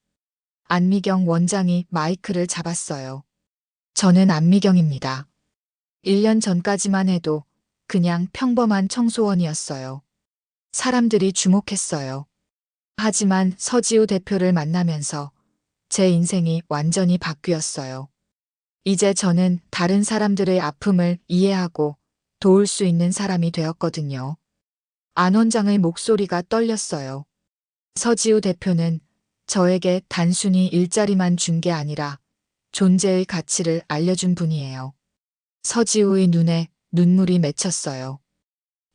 안미경 원장이 마이크를 잡았어요. 저는 안미경입니다. 1년 전까지만 해도 그냥 평범한 청소원이었어요. 사람들이 주목했어요. 하지만 서지우 대표를 만나면서 제 인생이 완전히 바뀌었어요. 이제 저는 다른 사람들의 아픔을 이해하고 도울 수 있는 사람이 되었거든요. 안 원장의 목소리가 떨렸어요. 서지우 대표는 저에게 단순히 일자리만 준 게 아니라 존재의 가치를 알려준 분이에요. 서지우의 눈에 눈물이 맺혔어요.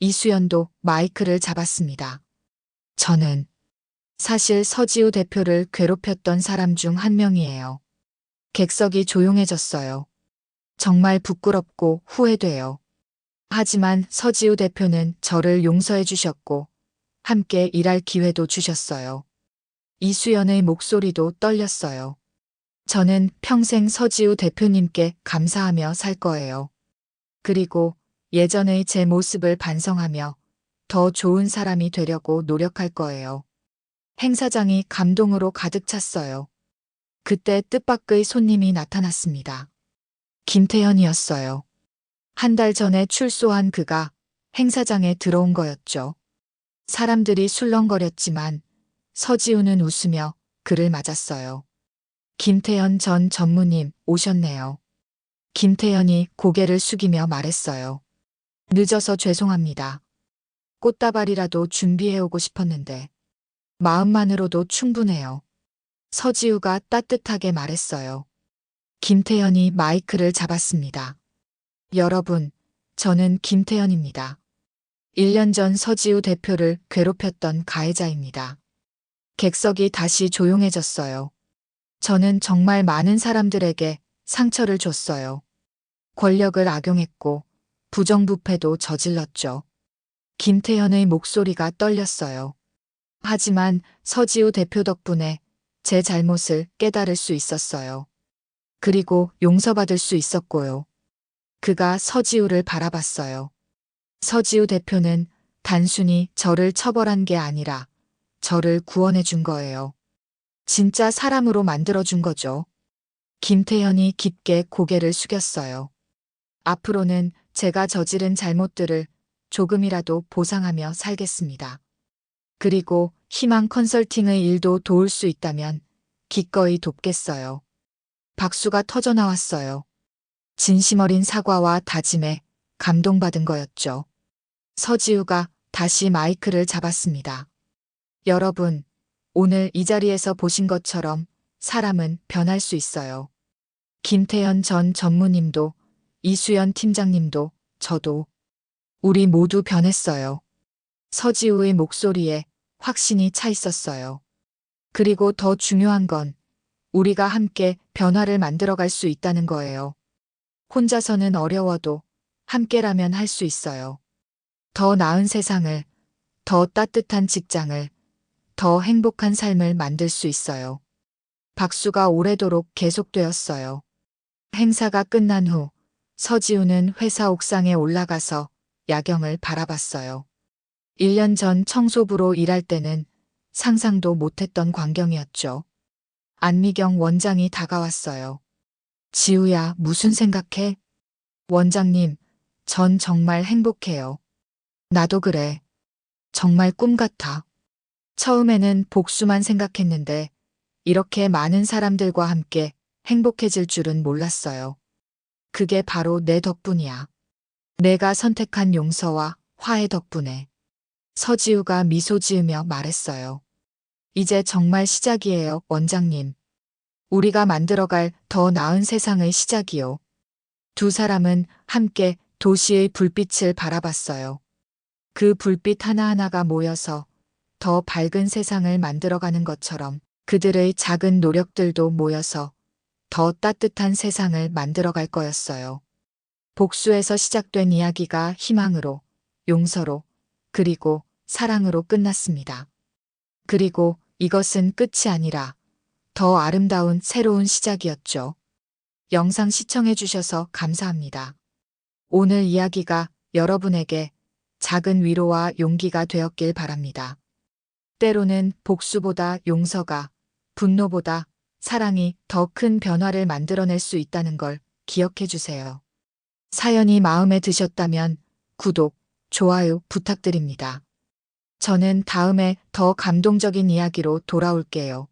이수연도 마이크를 잡았습니다. 저는 사실 서지우 대표를 괴롭혔던 사람 중 한 명이에요. 객석이 조용해졌어요. 정말 부끄럽고 후회돼요. 하지만 서지우 대표는 저를 용서해 주셨고 함께 일할 기회도 주셨어요. 이수연의 목소리도 떨렸어요. 저는 평생 서지우 대표님께 감사하며 살 거예요. 그리고 예전의 제 모습을 반성하며 더 좋은 사람이 되려고 노력할 거예요. 행사장이 감동으로 가득 찼어요. 그때 뜻밖의 손님이 나타났습니다. 김태현이었어요. 한 달 전에 출소한 그가 행사장에 들어온 거였죠. 사람들이 술렁거렸지만 서지우는 웃으며 그를 맞았어요. 김태현 전 전무님 오셨네요. 김태현이 고개를 숙이며 말했어요. 늦어서 죄송합니다. 꽃다발이라도 준비해오고 싶었는데 마음만으로도 충분해요. 서지우가 따뜻하게 말했어요. 김태현이 마이크를 잡았습니다. 여러분, 저는 김태현입니다. 1년 전 서지우 대표를 괴롭혔던 가해자입니다. 객석이 다시 조용해졌어요. 저는 정말 많은 사람들에게 상처를 줬어요. 권력을 악용했고 부정부패도 저질렀죠. 김태현의 목소리가 떨렸어요. 하지만 서지우 대표 덕분에 제 잘못을 깨달을 수 있었어요. 그리고 용서받을 수 있었고요. 그가 서지우를 바라봤어요. 서지우 대표는 단순히 저를 처벌한 게 아니라 저를 구원해 준 거예요. 진짜 사람으로 만들어 준 거죠. 김태현이 깊게 고개를 숙였어요. 앞으로는 제가 저지른 잘못들을 조금이라도 보상하며 살겠습니다. 그리고 희망 컨설팅의 일도 도울 수 있다면 기꺼이 돕겠어요. 박수가 터져 나왔어요. 진심 어린 사과와 다짐에 감동받은 거였죠. 서지우가 다시 마이크를 잡았습니다. 여러분, 오늘 이 자리에서 보신 것처럼 사람은 변할 수 있어요. 김태현 전 전무님도, 이수연 팀장님도, 저도, 우리 모두 변했어요. 서지우의 목소리에 확신이 차 있었어요. 그리고 더 중요한 건 우리가 함께 변화를 만들어갈 수 있다는 거예요. 혼자서는 어려워도 함께라면 할 수 있어요. 더 나은 세상을, 더 따뜻한 직장을, 더 행복한 삶을 만들 수 있어요. 박수가 오래도록 계속되었어요. 행사가 끝난 후 서지우는 회사 옥상에 올라가서 야경을 바라봤어요. 1년 전 청소부로 일할 때는 상상도 못했던 광경이었죠. 안미경 원장이 다가왔어요. 지우야, 무슨 생각해? 원장님, 전 정말 행복해요. 나도 그래. 정말 꿈 같아. 처음에는 복수만 생각했는데 이렇게 많은 사람들과 함께 행복해질 줄은 몰랐어요. 그게 바로 내 덕분이야. 내가 선택한 용서와 화해 덕분에. 서지우가 미소 지으며 말했어요. 이제 정말 시작이에요, 원장님. 우리가 만들어갈 더 나은 세상의 시작이요. 두 사람은 함께 도시의 불빛을 바라봤어요. 그 불빛 하나하나가 모여서 더 밝은 세상을 만들어가는 것처럼 그들의 작은 노력들도 모여서 더 따뜻한 세상을 만들어갈 거였어요. 복수에서 시작된 이야기가 희망으로, 용서로, 그리고 사랑으로 끝났습니다. 그리고 이것은 끝이 아니라 더 아름다운 새로운 시작이었죠. 영상 시청해주셔서 감사합니다. 오늘 이야기가 여러분에게 작은 위로와 용기가 되었길 바랍니다. 때로는 복수보다 용서가, 분노보다 사랑이 더 큰 변화를 만들어낼 수 있다는 걸 기억해 주세요. 사연이 마음에 드셨다면 구독, 좋아요 부탁드립니다. 저는 다음에 더 감동적인 이야기로 돌아올게요.